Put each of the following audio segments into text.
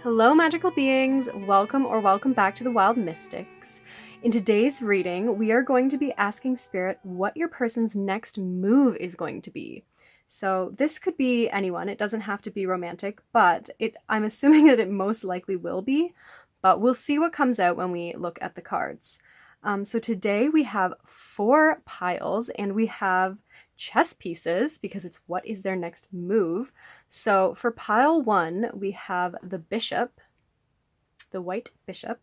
Hello, magical beings! Welcome back to the Wild Mystics. In today's reading, we are going to be asking Spirit what your person's next move is going to be. So this could be anyone. It doesn't have to be romantic, but I'm assuming that it most likely will be. But we'll see what comes out when we look at the cards. So today we have 4 piles, and we have chess pieces because it's what is their next move. So for pile 1, we have the bishop, the white bishop,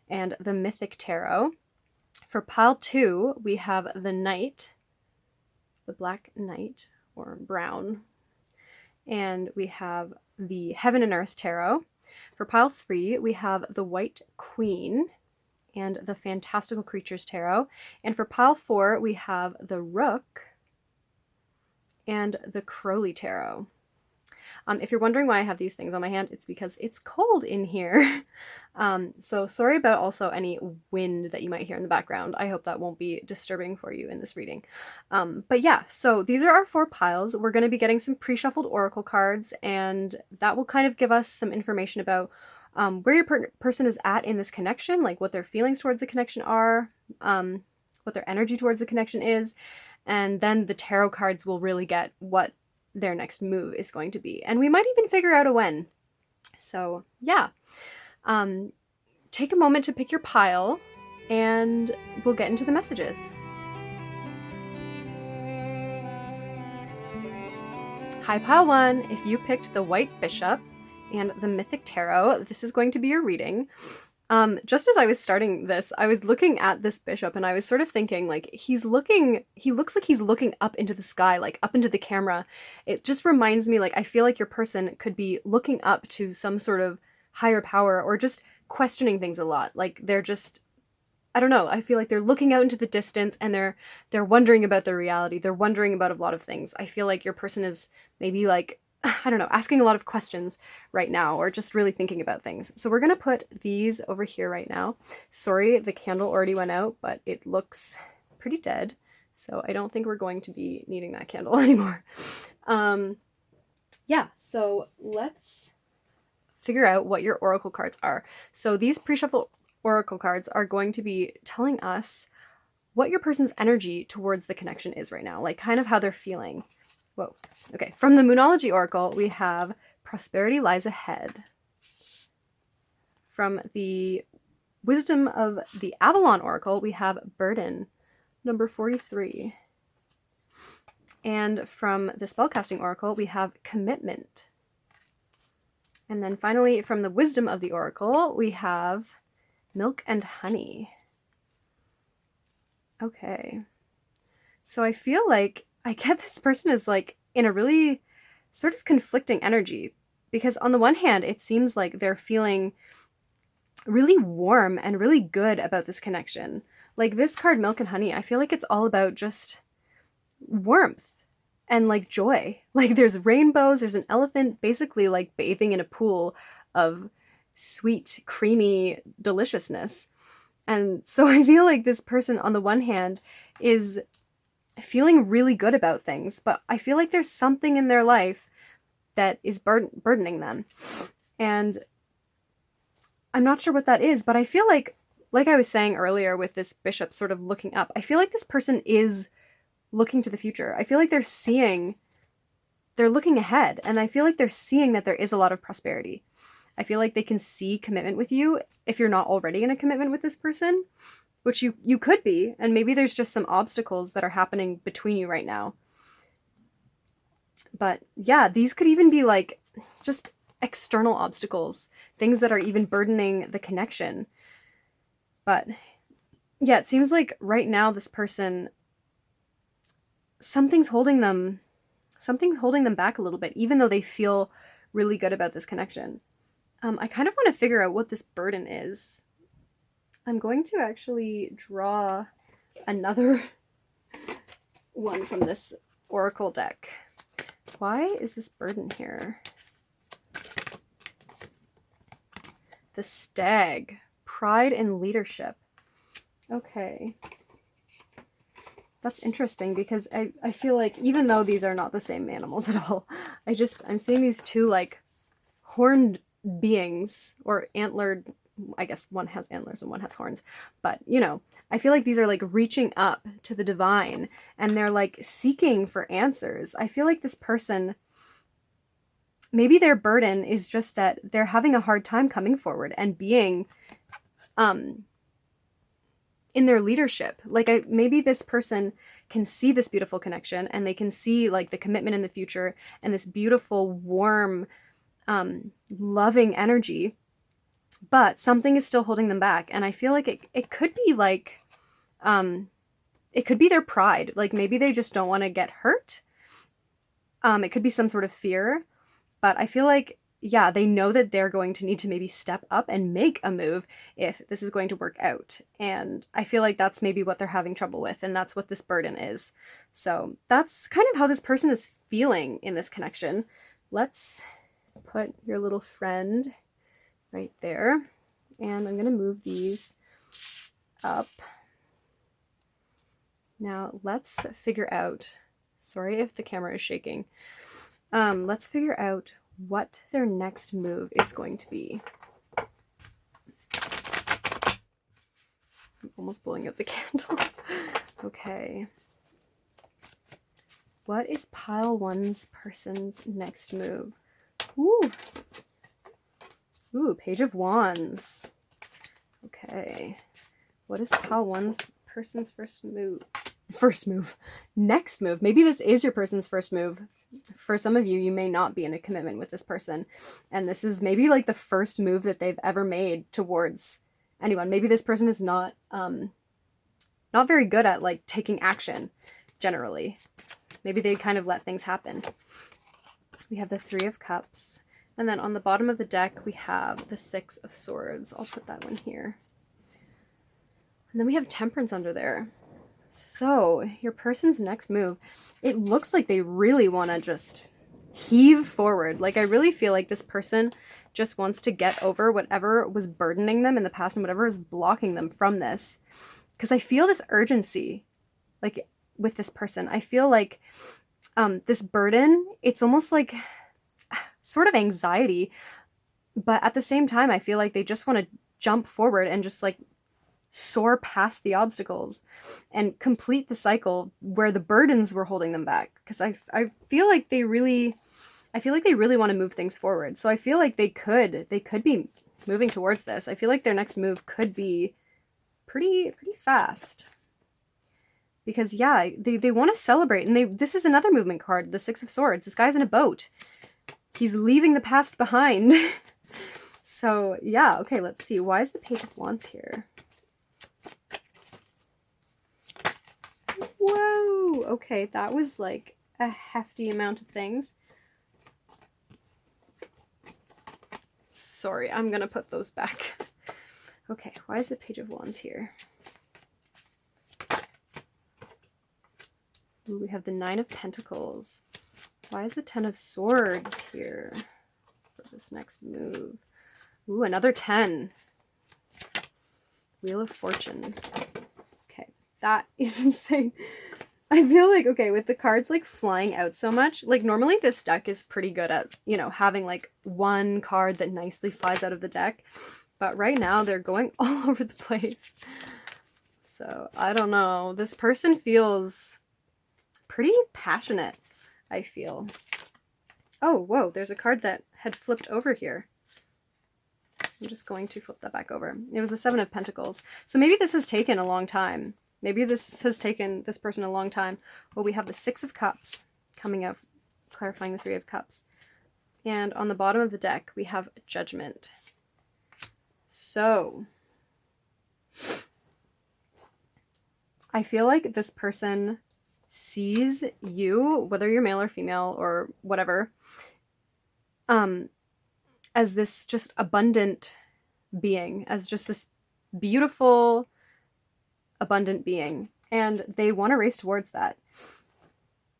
and the mythic tarot. For pile 2, we have the knight, the black knight, or brown, and we have the heaven and earth tarot. For pile 3, we have the white queen and the fantastical creatures tarot. And for pile 4, we have the rook and the Crowley tarot. If you're wondering why I have these things on my hand, it's because it's cold in here. So sorry about also any wind that you might hear in the background. I hope that won't be disturbing for you in this reading. But yeah, so these are our 4 piles. We're going to be getting some pre-shuffled oracle cards, and that will kind of give us some information about where your person is at in this connection, like what their feelings towards the connection are, what their energy towards the connection is, and then the tarot cards will really get what their next move is going to be. And we might even figure out a when. So yeah, take a moment to pick your pile and we'll get into the messages. Hi, pile 1. If you picked the white bishop and the mythic tarot, this is going to be your reading. Just as I was starting this, I was looking at this bishop and I was sort of thinking, like, he looks like he's looking up into the sky, like up into the camera. It just reminds me, like, I feel like your person could be looking up to some sort of higher power or just questioning things a lot. Like they're just, I don't know, I feel like they're looking out into the distance and they're wondering about their reality. They're wondering about a lot of things. I feel like your person is maybe like, I don't know, asking a lot of questions right now or just really thinking about things. So we're going to put these over here right now. Sorry, the candle already went out, but it looks pretty dead. So I don't think we're going to be needing that candle anymore. Yeah, so let's figure out what your oracle cards are. So these pre-shuffle oracle cards are going to be telling us what your person's energy towards the connection is right now, like kind of how they're feeling. Whoa. Okay, from the Moonology Oracle, we have Prosperity Lies Ahead. From the Wisdom of the Avalon Oracle, we have Burden, number 43. And from the Spellcasting Oracle, we have Commitment. And then finally, from the Wisdom of the Oracle, we have Milk and Honey. Okay. So I feel like I get this person is like in a really sort of conflicting energy, because on the one hand, it seems like they're feeling really warm and really good about this connection. Like this card, Milk and Honey, I feel like it's all about just warmth and like joy. Like there's rainbows, there's an elephant basically like bathing in a pool of sweet, creamy deliciousness. And so I feel like this person on the one hand is feeling really good about things, but I feel like there's something in their life that is burdening them. And I'm not sure what that is, but I feel like I was saying earlier with this bishop sort of looking up, I feel like this person is looking to the future. I feel like they're looking ahead, and I feel like they're seeing that there is a lot of prosperity. I feel like they can see commitment with you if you're not already in a commitment with this person, which you could be, and maybe there's just some obstacles that are happening between you right now. But yeah, these could even be like just external obstacles, things that are even burdening the connection. But yeah, it seems like right now this person, something's holding them back a little bit, even though they feel really good about this connection. I kind of want to figure out what this burden is. I'm going to actually draw another one from this oracle deck. Why is this burden here? The stag, pride and leadership. Okay. That's interesting because I feel like even though these are not the same animals at all, I'm seeing these two like horned beings, or antlered, I guess one has antlers and one has horns, but you know, I feel like these are like reaching up to the divine and they're like seeking for answers. I feel like this person, maybe their burden is just that they're having a hard time coming forward and being in their leadership. Like maybe this person can see this beautiful connection and they can see like the commitment in the future and this beautiful, warm, loving energy, but something is still holding them back. And I feel like it could be like, it could be their pride. Like maybe they just don't want to get hurt. It could be some sort of fear, but I feel like, yeah, they know that they're going to need to maybe step up and make a move if this is going to work out. And I feel like that's maybe what they're having trouble with, and that's what this burden is. So that's kind of how this person is feeling in this connection. Let's put your little friend right there. And I'm going to move these up. Now let's figure out, sorry if the camera is shaking. Let's figure out what their next move is going to be. I'm almost blowing out the candle. Okay. What is pile one's person's next move? Ooh. Ooh, Page of Wands. Okay. What is pile one's person's first move? Next move. Maybe this is your person's first move. For some of you, you may not be in a commitment with this person. And this is maybe like the first move that they've ever made towards anyone. Maybe this person is not very good at like taking action generally. Maybe they kind of let things happen. We have the Three of Cups. And then on the bottom of the deck, we have the Six of Swords. I'll put that one here. And then we have Temperance under there. So your person's next move, it looks like they really want to just heave forward. Like I really feel like this person just wants to get over whatever was burdening them in the past and whatever is blocking them from this. Because I feel this urgency, like with this person. I feel like this burden, it's almost like sort of anxiety, but at the same time, I feel like they just want to jump forward and just like soar past the obstacles and complete the cycle where the burdens were holding them back. Because I feel like they really want to move things forward. So I feel like they could be moving towards this. I feel like their next move could be pretty fast. Because yeah, they want to celebrate, and this is another movement card, the Six of Swords. This guy's in a boat. He's leaving the past behind. So yeah, okay, let's see. Why is the Page of Wands here? Whoa! Okay, that was like a hefty amount of things. Sorry, I'm gonna put those back. Okay, why is the Page of Wands here? Ooh, we have the Nine of Pentacles. Why is the Ten of Swords here for this next move? Ooh, another 10. Wheel of Fortune. Okay, that is insane. I feel like, okay, with the cards like flying out so much, like normally this deck is pretty good at, you know, having like one card that nicely flies out of the deck. But right now they're going all over the place. So I don't know. This person feels pretty passionate, I feel. Oh, whoa, there's a card that had flipped over here. I'm just going to flip that back over. It was the Seven of Pentacles. So maybe this has taken a long time. Maybe this has taken this person a long time. Well, we have the Six of Cups coming up, clarifying the Three of Cups. And on the bottom of the deck, we have Judgment. So I feel like this person sees you, whether you're male or female or whatever, as this just abundant being, as just this beautiful, abundant being. And they want to race towards that.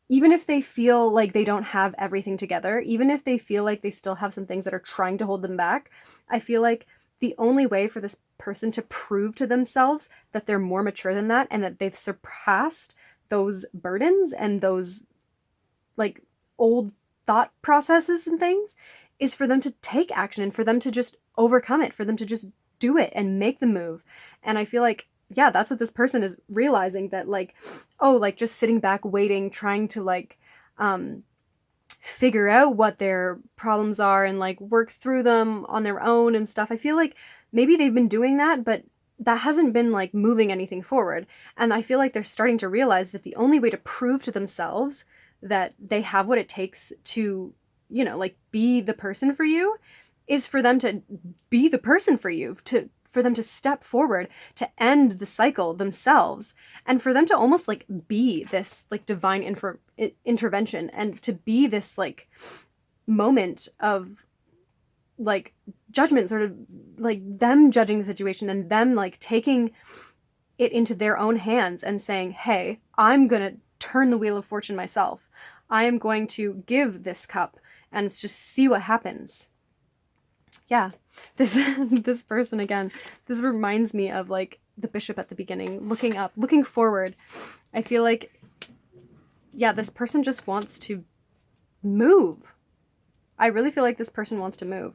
Even if they feel like they don't have everything together, even if they feel like they still have some things that are trying to hold them back, I feel like the only way for this person to prove to themselves that they're more mature than that and that they've surpassed those burdens and those like old thought processes and things is for them to take action and for them to just overcome it, for them to just do it and make the move. And I feel like, yeah, that's what this person is realizing, that like, oh, like just sitting back, waiting, trying to like figure out what their problems are and like work through them on their own and stuff. I feel like maybe they've been doing that, but that hasn't been like moving anything forward. And I feel like they're starting to realize that the only way to prove to themselves that they have what it takes to, you know, like be the person for you is for them to be the person for you, for them to step forward, to end the cycle themselves, and for them to almost like be this like divine intervention, and to be this like moment of like judgment, sort of like them judging the situation and them like taking it into their own hands and saying, hey, I'm gonna turn the wheel of fortune myself. I am going to give this cup and just see what happens. Yeah, this person again, this reminds me of like the bishop at the beginning, looking up, looking forward. I feel like, yeah, this person just wants to move. I really feel like this person wants to move.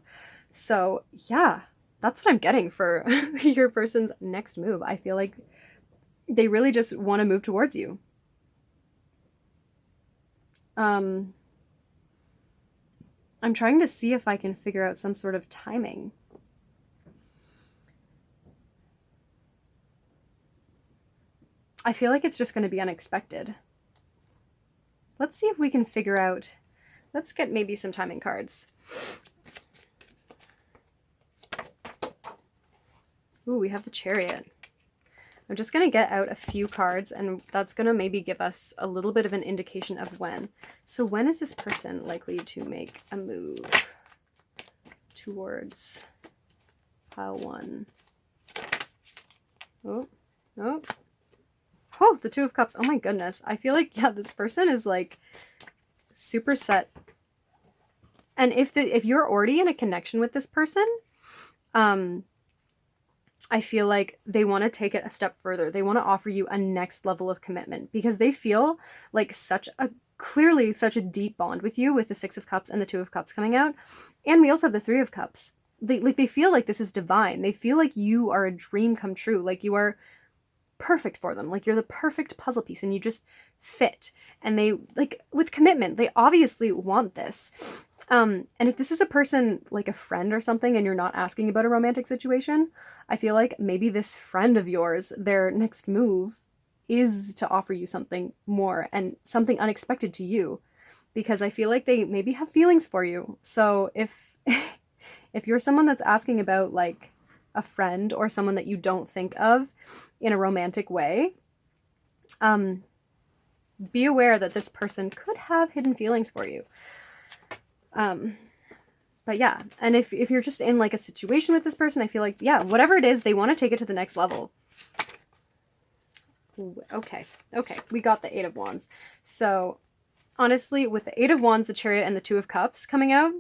So yeah, that's what I'm getting for your person's next move. I feel like they really just want to move towards you. I'm trying to see if I can figure out some sort of timing. I feel like it's just going to be unexpected. Let's see if we can figure out, let's get maybe some timing cards. Ooh, we have the Chariot. I'm just going to get out a few cards, and that's going to maybe give us a little bit of an indication of when. So when is this person likely to make a move towards pile one? Oh, the Two of Cups. Oh my goodness. I feel like, yeah, this person is like super set. And if you're already in a connection with this person, I feel like they want to take it a step further. They want to offer you a next level of commitment because they feel like clearly such a deep bond with you, with the Six of Cups and the Two of Cups coming out. And we also have the Three of Cups. They feel like this is divine. They feel like you are a dream come true. Like you are perfect for them. Like you're the perfect puzzle piece and you just fit. And they, like, with commitment, they obviously want this. And if this is a person like a friend or something and you're not asking about a romantic situation, I feel like maybe this friend of yours, their next move is to offer you something more and something unexpected to you, because I feel like they maybe have feelings for you. So if if you're someone that's asking about like a friend or someone that you don't think of in a romantic way, be aware that this person could have hidden feelings for you. But yeah, and if you're just in like a situation with this person, I feel like, yeah, whatever it is, they want to take it to the next level. Okay, we got the Eight of Wands. So honestly, with the Eight of Wands, the Chariot, and the Two of Cups coming out,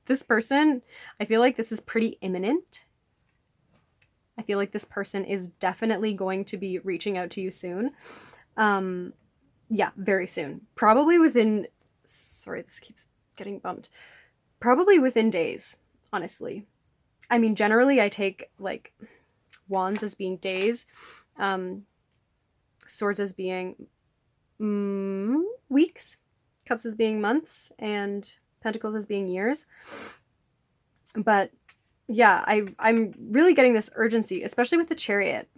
this person, I feel like this is pretty imminent. I feel like this person is definitely going to be reaching out to you soon. Yeah, very soon. Probably within, sorry, this keeps getting bumped. Probably within days, honestly. I mean, generally I take like Wands as being days, Swords as being weeks, Cups as being months, and Pentacles as being years. But yeah, I'm really getting this urgency, especially with the Chariot.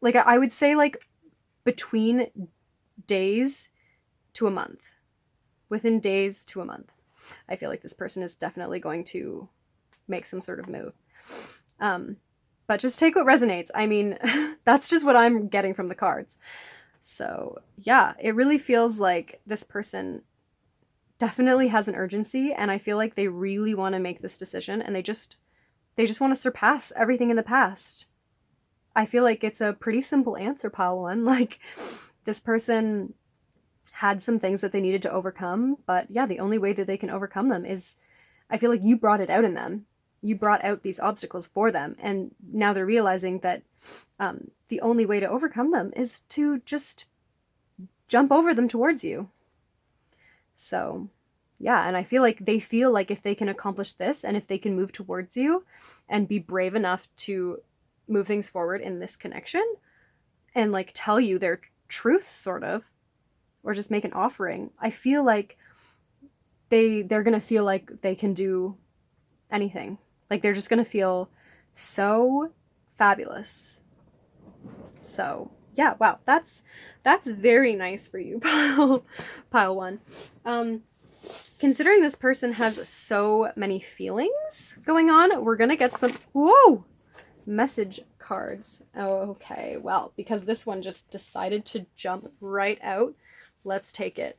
Like I would say like between days to a month. Within days to a month. I feel like this person is definitely going to make some sort of move. But just take what resonates. I mean, that's just what I'm getting from the cards. So yeah, it really feels like this person definitely has an urgency, and I feel like they really want to make this decision, and they just want to surpass everything in the past. I feel like it's a pretty simple answer, pile one. Like, this person had some things that they needed to overcome, but yeah, the only way that they can overcome them is, I feel like you brought it out in them. You brought out these obstacles for them, and now they're realizing that the only way to overcome them is to just jump over them towards you. So Yeah, and I feel like they feel like if they can accomplish this and if they can move towards you and be brave enough to move things forward in this connection and like tell you their truth sort of, or just make an offering, I feel like they're going to feel like they can do anything. Like they're just going to feel so fabulous. So, yeah, wow. That's very nice for you, pile 1. Considering this person has so many feelings going on, we're going to get some message cards. Oh, okay. Well, because this one just decided to jump right out, let's take it.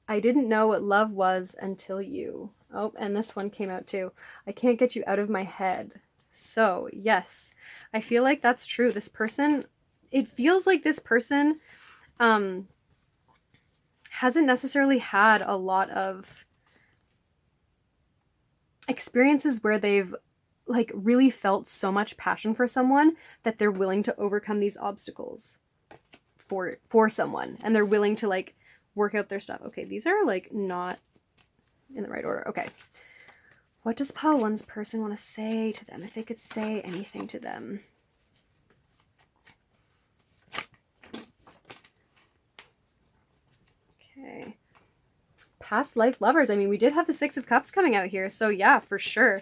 I didn't know what love was until you. Oh, and this one came out too. I can't get you out of my head. So, yes, I feel like that's true. This person, it feels like this person hasn't necessarily had a lot of experiences where they've like really felt so much passion for someone that they're willing to overcome these obstacles for someone, and they're willing to like work out their stuff. Okay, these are like not in the right order. Okay. What does pile 1's person want to say to them? If they could say anything to them. Okay. Past life lovers. I mean, we did have the 6 of Cups coming out here, so yeah, for sure.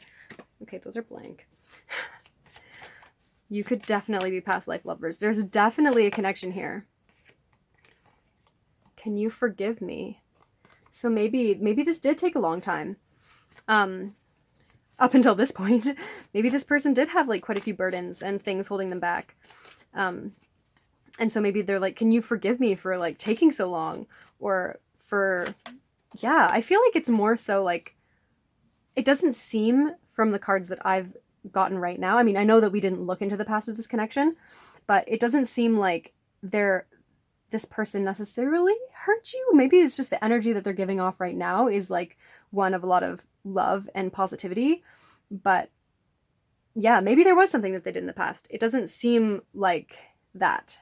Okay, those are blank. You could definitely be past life lovers. There's definitely a connection here. Can you forgive me? So maybe this did take a long time. Up until this point, maybe this person did have like quite a few burdens and things holding them back. And so maybe they're like, can you forgive me for like taking so long? Or for, yeah, I feel like it's more so like, it doesn't seem from the cards that I've gotten right now. I mean, I know that we didn't look into the past of this connection, but it doesn't seem like this person necessarily hurt you. Maybe it's just the energy that they're giving off right now is like one of a lot of love and positivity. But yeah, maybe there was something that they did in the past. It doesn't seem like that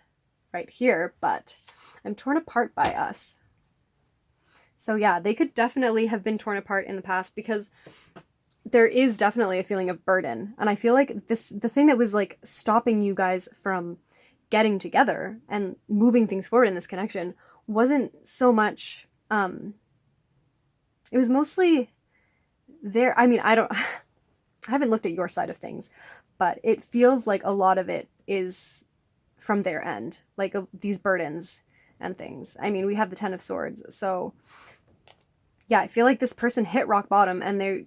right here, but I'm torn apart by us. So yeah, they could definitely have been torn apart in the past because there is definitely a feeling of burden. And I feel like the thing that was like stopping you guys from getting together and moving things forward in this connection wasn't so much, it was mostly there. I mean, I haven't looked at your side of things, but it feels like a lot of it is from their end, like these burdens and things. I mean, we have the 10 of Swords. So yeah, I feel like this person hit rock bottom and they're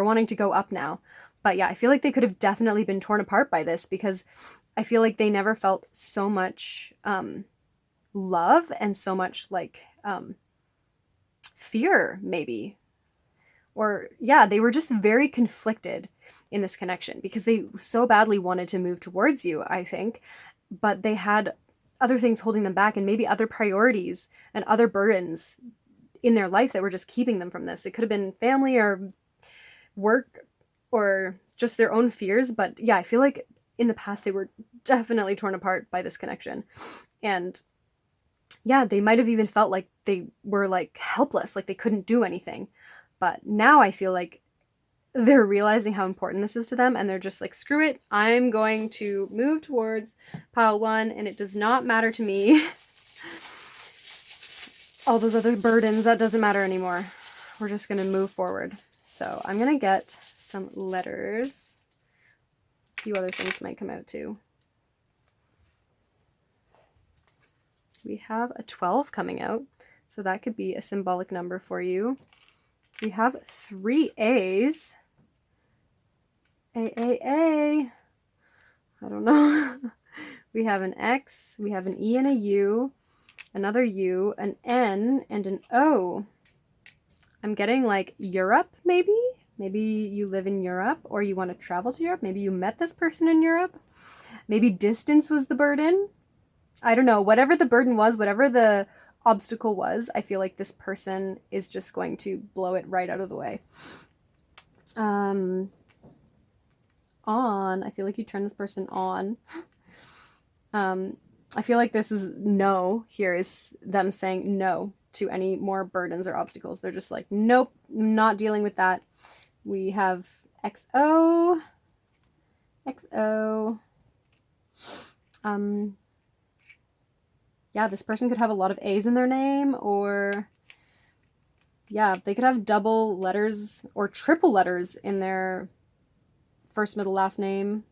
wanting to go up now. But yeah, I feel like they could have definitely been torn apart by this because I feel like they never felt so much love and so much like fear, maybe. Or yeah, they were just very conflicted in this connection because they so badly wanted to move towards you, I think, but they had other things holding them back and maybe other priorities and other burdens in their life that were just keeping them from this. It could have been family or work or just their own fears. But yeah, I feel like in the past they were definitely torn apart by this connection. And yeah, they might have even felt like they were like helpless, like they couldn't do anything. But now I feel like they're realizing how important this is to them and they're just like, screw it, I'm going to move towards pile 1 and it does not matter to me. All those other burdens, that doesn't matter anymore. We're just going to move forward. So I'm going to get some letters. A few other things might come out too. We have a 12 coming out, so that could be a symbolic number for you. We have 3 A's. A. I don't know. We have an X, we have an E and a U, another U, an N, and an O. I'm getting like Europe, maybe? Maybe you live in Europe or you want to travel to Europe. Maybe you met this person in Europe. Maybe distance was the burden. I don't know. Whatever the burden was, whatever the obstacle was, I feel like this person is just going to blow it right out of the way. On. I feel like you turn this person on. I feel like this is no. Here is them saying no. to any more burdens or obstacles. They're just like, nope, not dealing with that. We have XO. Yeah, this person could have a lot of A's in their name, or yeah, they could have double letters or triple letters in their first, middle, last name.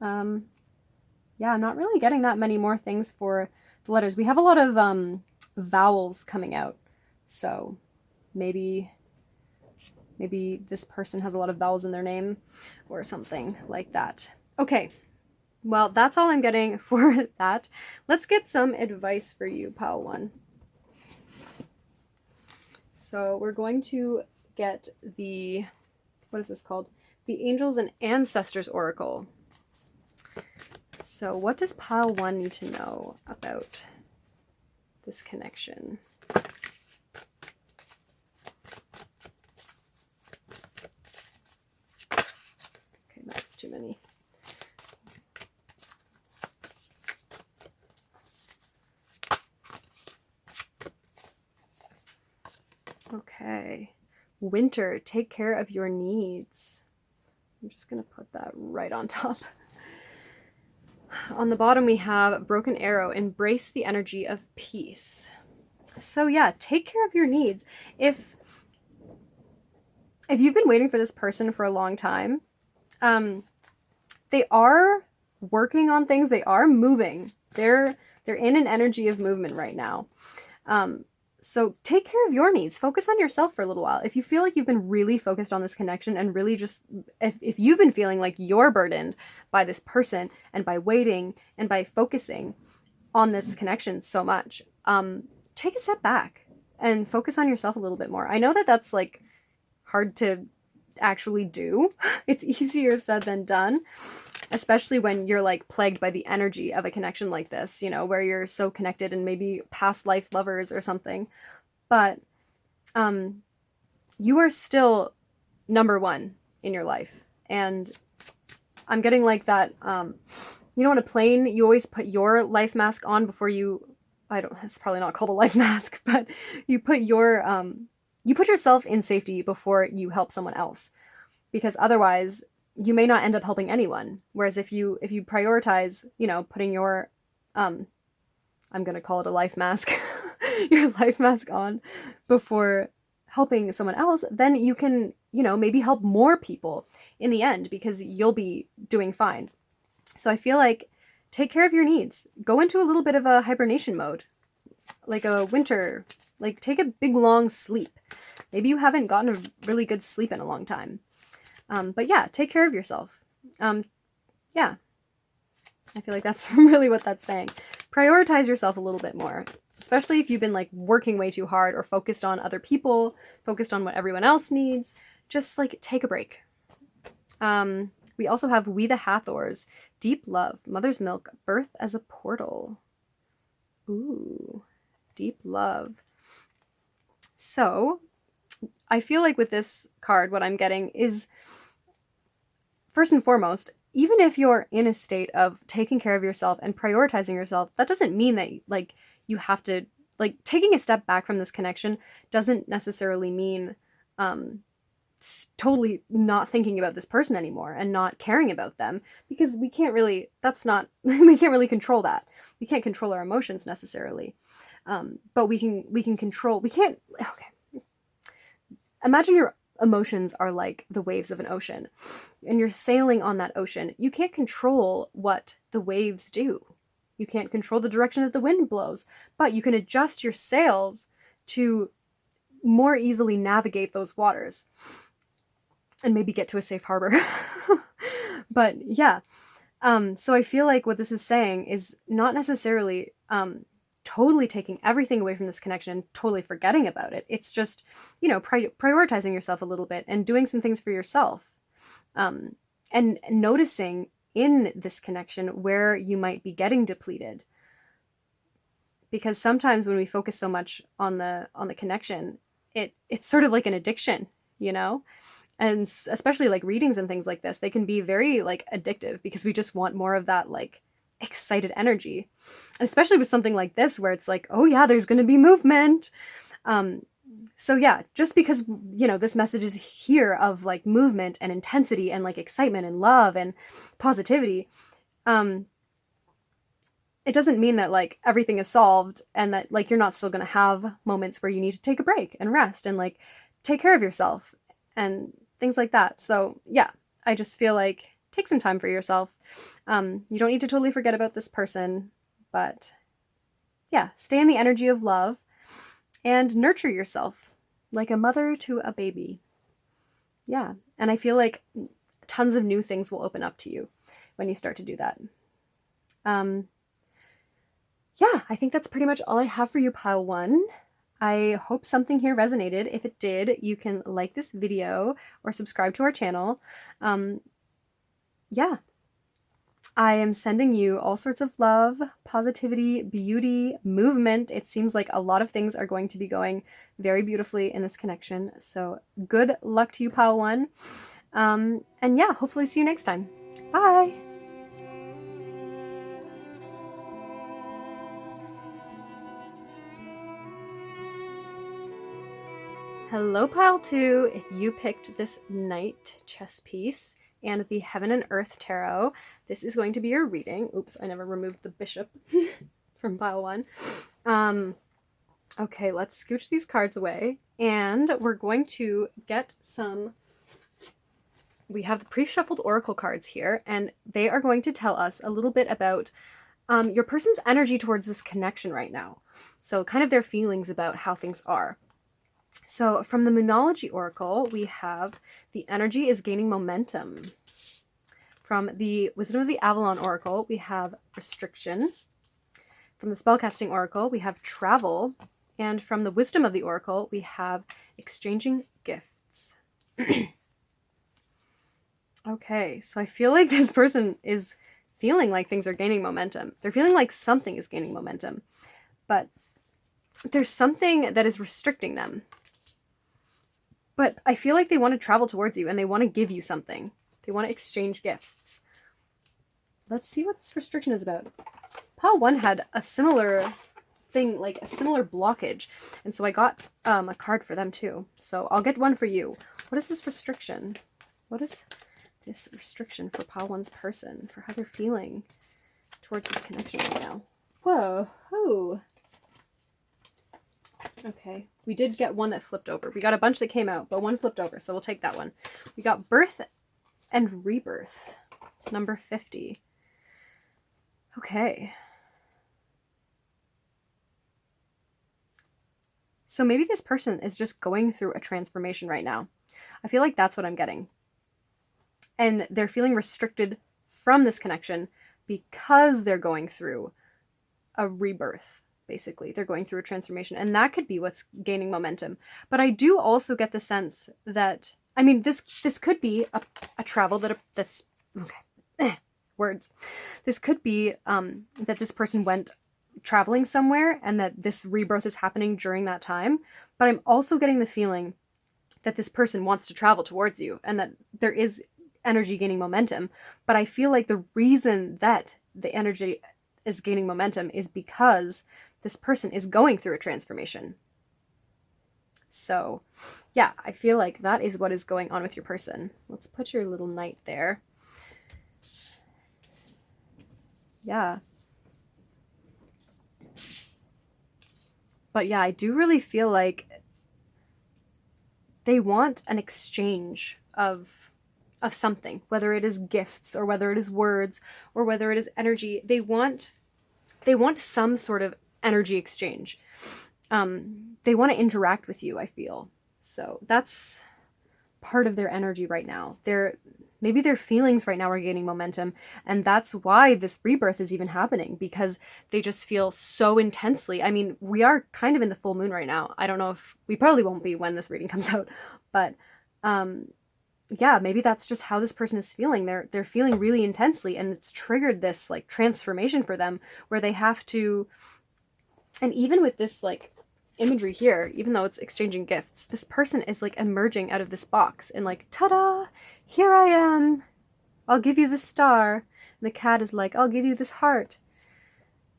Yeah, I'm not really getting that many more things for the letters. We have a lot of vowels coming out. So maybe this person has a lot of vowels in their name or something like that. Okay, well, that's all I'm getting for that. Let's get some advice for you, pile one. So we're going to get the, what is this called? The Angels and Ancestors Oracle. So what does pile one need to know about this connection? Okay, that's too many. Okay. Winter, take care of your needs. I'm just going to put that right on top. On the bottom, we have Broken Arrow, embrace the energy of peace. So yeah, take care of your needs. If you've been waiting for this person for a long time, they are working on things. They are moving. They're in an energy of movement right now. So take care of your needs. Focus on yourself for a little while. If you feel like you've been really focused on this connection and really just, if you've been feeling like you're burdened by this person and by waiting and by focusing on this connection so much, take a step back and focus on yourself a little bit more. I know that that's like hard to actually do. It's easier said than done, especially when you're like plagued by the energy of a connection like this, you know, where you're so connected and maybe past life lovers or something. But you are still number one in your life. And I'm getting like that, you know, on a plane, you always put your life mask on before you, it's probably not called a life mask, but you put you put yourself in safety before you help someone else, because otherwise you may not end up helping anyone. Whereas if you prioritize, you know, putting your, I'm going to call it a life mask, your life mask on before helping someone else, then you can, you know, maybe help more people in the end because you'll be doing fine. So I feel like take care of your needs. Go into a little bit of a hibernation mode, like a winter, like take a big long sleep. Maybe you haven't gotten a really good sleep in a long time. But yeah, take care of yourself. Yeah, I feel like that's really what that's saying. Prioritize yourself a little bit more, especially if you've been like working way too hard or focused on other people, focused on what everyone else needs. Just like take a break. We also have We the Hathors, Deep Love, Mother's Milk, Birth as a Portal. Ooh, deep love. So I feel like with this card, what I'm getting is, first and foremost, even if you're in a state of taking care of yourself and prioritizing yourself, that doesn't mean that like you have to, like, taking a step back from this connection doesn't necessarily mean totally not thinking about this person anymore and not caring about them, because we can't really, that's not, we can't really control that. We can't control our emotions necessarily. But we can control, we can't, okay. Imagine your emotions are like the waves of an ocean and you're sailing on that ocean. You can't control what the waves do. You can't control the direction that the wind blows, but you can adjust your sails to more easily navigate those waters and maybe get to a safe harbor. But yeah, so I feel like what this is saying is not necessarily totally taking everything away from this connection, totally forgetting about it. It's just, you know, prioritizing yourself a little bit and doing some things for yourself, and noticing in this connection where you might be getting depleted. Because sometimes when we focus so much on the connection, it's sort of like an addiction, you know? And especially like readings and things like this, they can be very like addictive because we just want more of that like excited energy. And especially with something like this where it's like, oh yeah, there's going to be movement. So yeah, just because, you know, this message is here of like movement and intensity and like excitement and love and positivity, it doesn't mean that like everything is solved and that like you're not still going to have moments where you need to take a break and rest and like take care of yourself and things like that. So yeah, I just feel like take some time for yourself. You don't need to totally forget about this person, but yeah, stay in the energy of love and nurture yourself like a mother to a baby. Yeah, and I feel like tons of new things will open up to you when you start to do that. Yeah, I think that's pretty much all I have for you, pile one. I hope something here resonated. If it did, you can like this video or subscribe to our channel. Yeah, I am sending you all sorts of love, positivity, beauty, movement. It seems like a lot of things are going to be going very beautifully in this connection. So good luck to you, pile one. And yeah, hopefully see you next time. Bye. Hello, pile two. If you picked this Knight chess piece and the Heaven and Earth Tarot, this is going to be your reading. Oops, I never removed the bishop from pile one. Okay, let's scooch these cards away, and we're going to get some... We have the pre-shuffled oracle cards here, and they are going to tell us a little bit about your person's energy towards this connection right now. So kind of their feelings about how things are. So from the Moonology Oracle, we have the energy is gaining momentum. From the Wisdom of the Avalon Oracle, we have restriction. From the Spellcasting Oracle, we have travel. And from the Wisdom of the Oracle, we have exchanging gifts. Okay, so I feel like this person is feeling like things are gaining momentum. They're feeling like something is gaining momentum. But there's something that is restricting them. But I feel like they want to travel towards you and they want to give you something. They want to exchange gifts. Let's see what this restriction is about. Pile one had a similar thing, like a similar blockage. And so I got a card for them too. So I'll get one for you. What is this restriction? What is this restriction for pile one's person? For how they're feeling towards this connection right now? Whoa. Oh. Okay, we did get one that flipped over. We got a bunch that came out, but one flipped over, so we'll take that one. We got birth and rebirth, number 50. Okay. So maybe this person is just going through a transformation right now. I feel like that's what I'm getting. And they're feeling restricted from this connection because they're going through a rebirth. Basically, they're going through a transformation, and that could be what's gaining momentum. But I do also get the sense that, I mean, this could be a travel that's okay. Words. This could be that this person went traveling somewhere, and that this rebirth is happening during that time. But I'm also getting the feeling that this person wants to travel towards you, and that there is energy gaining momentum. But I feel like the reason that the energy is gaining momentum is because this person is going through a transformation. So yeah, I feel like that is what is going on with your person. Let's put your little knight there. Yeah. But yeah, I do really feel like they want an exchange of something, whether it is gifts or whether it is words or whether it is energy. They want some sort of energy exchange. They want to interact with you, I feel. So that's part of their energy right now. Maybe their feelings right now are gaining momentum, and that's why this rebirth is even happening, because they just feel so intensely. I mean, we are kind of in the full moon right now. I don't know if we probably won't be when this reading comes out, but yeah, maybe that's just how this person is feeling. They're feeling really intensely, and it's triggered this like transformation for them where they have to. And even with this like imagery here, even though it's exchanging gifts, this person is like emerging out of this box and like, ta-da, here I am. I'll give you the star. And the cat is like, I'll give you this heart.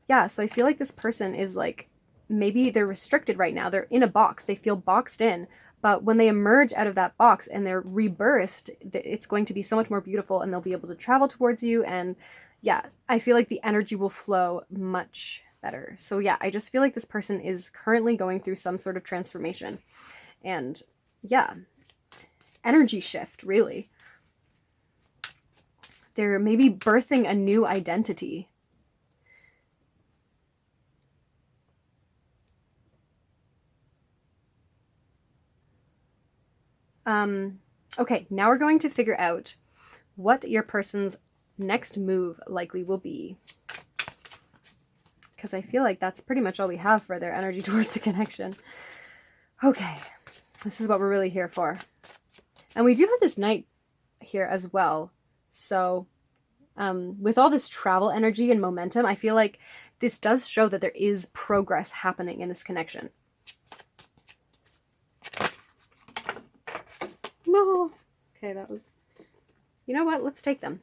Yeah, so I feel like this person is like, maybe they're restricted right now. They're in a box. They feel boxed in. But when they emerge out of that box and they're rebirthed, it's going to be so much more beautiful, and they'll be able to travel towards you. And yeah, I feel like the energy will flow much better. So yeah, I just feel like this person is currently going through some sort of transformation. And yeah, energy shift, really. They're maybe birthing a new identity. Okay, now we're going to figure out what your person's next move likely will be. Because I feel like that's pretty much all we have for their energy towards the connection. Okay, this is what we're really here for. And we do have this knight here as well. So with all this travel energy and momentum, I feel like this does show that there is progress happening in this connection. No. Okay, that was... You know what? Let's take them.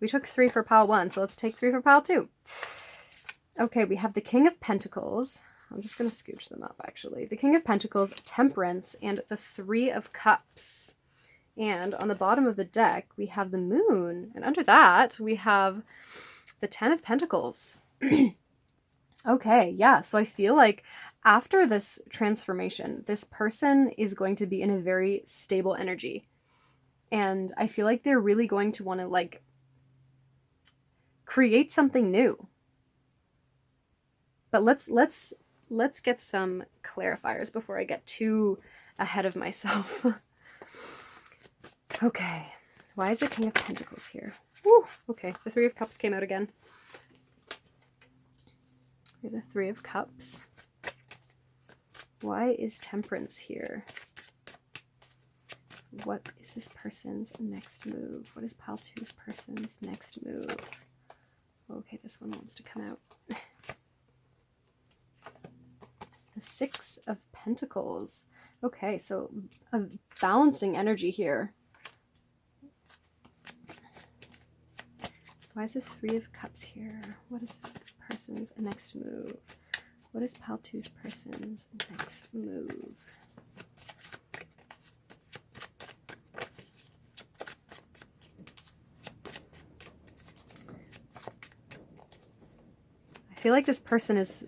We took 3 for pile 1, so let's take 3 for pile 2. Okay, we have the King of Pentacles. I'm just going to scooch them up, actually. The King of Pentacles, Temperance, and the 3 of Cups. And on the bottom of the deck, we have the Moon. And under that, we have the 10 of Pentacles. Okay, yeah. So I feel like after this transformation, this person is going to be in a very stable energy. And I feel like they're really going to want to, like, create something new. But let's get some clarifiers before I get too ahead of myself. Okay, why is the King of Pentacles here? Woo, okay, the 3 of Cups came out again. We have the 3 of Cups. Why is Temperance here? What is this person's next move? What is pile 2's person's next move? Okay, this one wants to come out. The 6 of Pentacles. Okay, so a balancing energy here. Why is the 3 of Cups here? What is this person's next move? What is pile 2's person's next move? I feel like this person is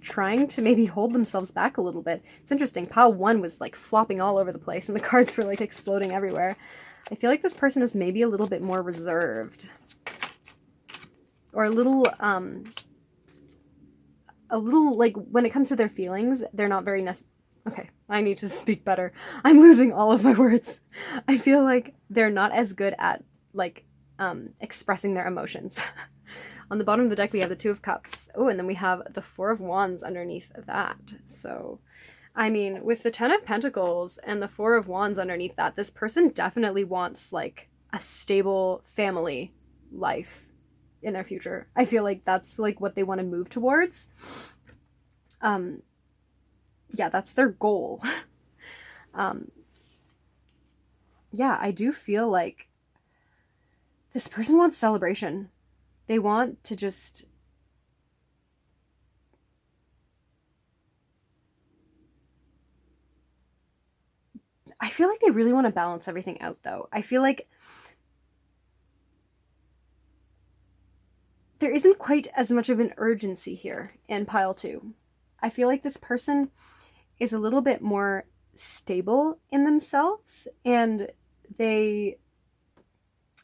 trying to maybe hold themselves back a little bit. It's interesting. Pile 1 was like flopping all over the place and the cards were like exploding everywhere. I feel like this person is maybe a little bit more reserved. Or a little like when it comes to their feelings, they're not very okay, I need to speak better. I'm losing all of my words. I feel like they're not as good at like expressing their emotions. On the bottom of the deck, we have the 2 of Cups. Oh, and then we have the 4 of Wands underneath that. So, I mean, with the 10 of Pentacles and the 4 of Wands underneath that, this person definitely wants, like, a stable family life in their future. I feel like that's, like, what they want to move towards. Yeah, that's their goal. Yeah, I do feel like this person wants celebration. They want to just... I feel like they really want to balance everything out, though. I feel like there isn't quite as much of an urgency here in pile 2. I feel like this person is a little bit more stable in themselves, and they...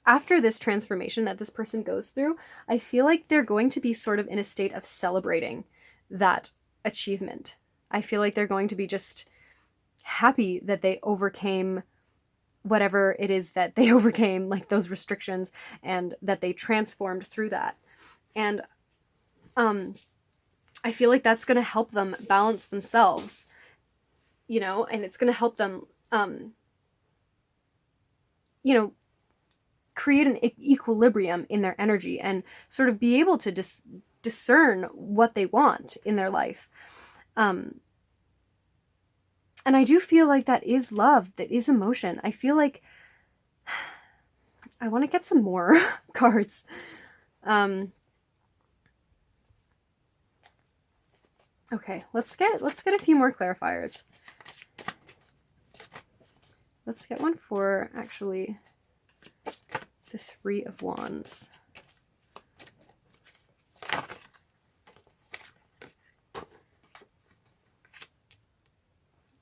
After this transformation that this person goes through, I feel like they're going to be sort of in a state of celebrating that achievement. I feel like they're going to be just happy that they overcame whatever it is that they overcame, like those restrictions, and that they transformed through that. And I feel like that's going to help them balance themselves, you know, and it's going to help them, you know, create an equilibrium in their energy and sort of be able to discern what they want in their life. And I do feel like that is love, that is emotion. I feel like I want to get some more cards. Okay, let's get a few more clarifiers. Let's get one for actually the Three of Wands.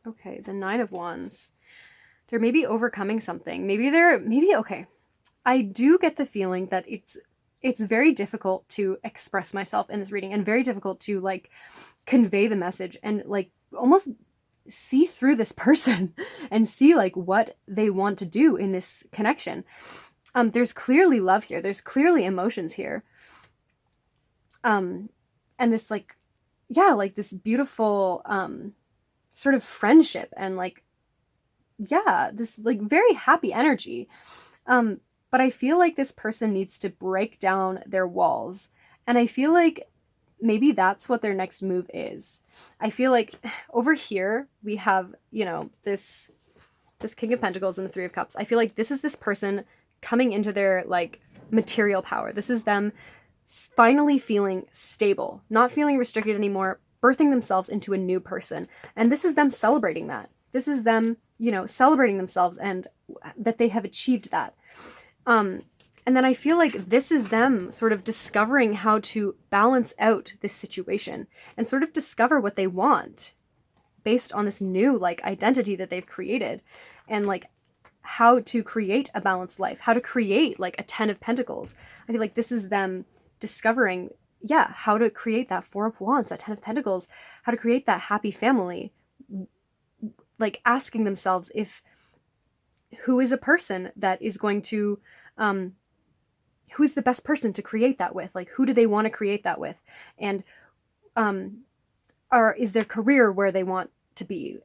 Okay, the Nine of Wands. They're maybe overcoming something. Okay. I do get the feeling that it's very difficult to express myself in this reading and very difficult to like convey the message and like almost see through this person and see like what they want to do in this connection. There's clearly love here. There's clearly emotions here. And this like, yeah, like this beautiful sort of friendship and like, yeah, this like very happy energy. But I feel like this person needs to break down their walls. And I feel like maybe that's what their next move is. I feel like over here we have, you know, this King of Pentacles and the Three of Cups. I feel like this is this person coming into their like material power. This is them finally feeling stable, not feeling restricted anymore, birthing themselves into a new person. And this is them celebrating that. This is them, you know, celebrating themselves and that they have achieved that. And then I feel like this is them sort of discovering how to balance out this situation and sort of discover what they want based on this new like identity that they've created, and like how to create a balanced life, how to create like a 10 of Pentacles. I feel like this is them discovering, yeah, how to create that Four of Wands, that 10 of Pentacles, how to create that happy family, like asking themselves if who is a person that is going to who is the best person to create that with? Like, who do they want to create that with? And is their career where they want to be?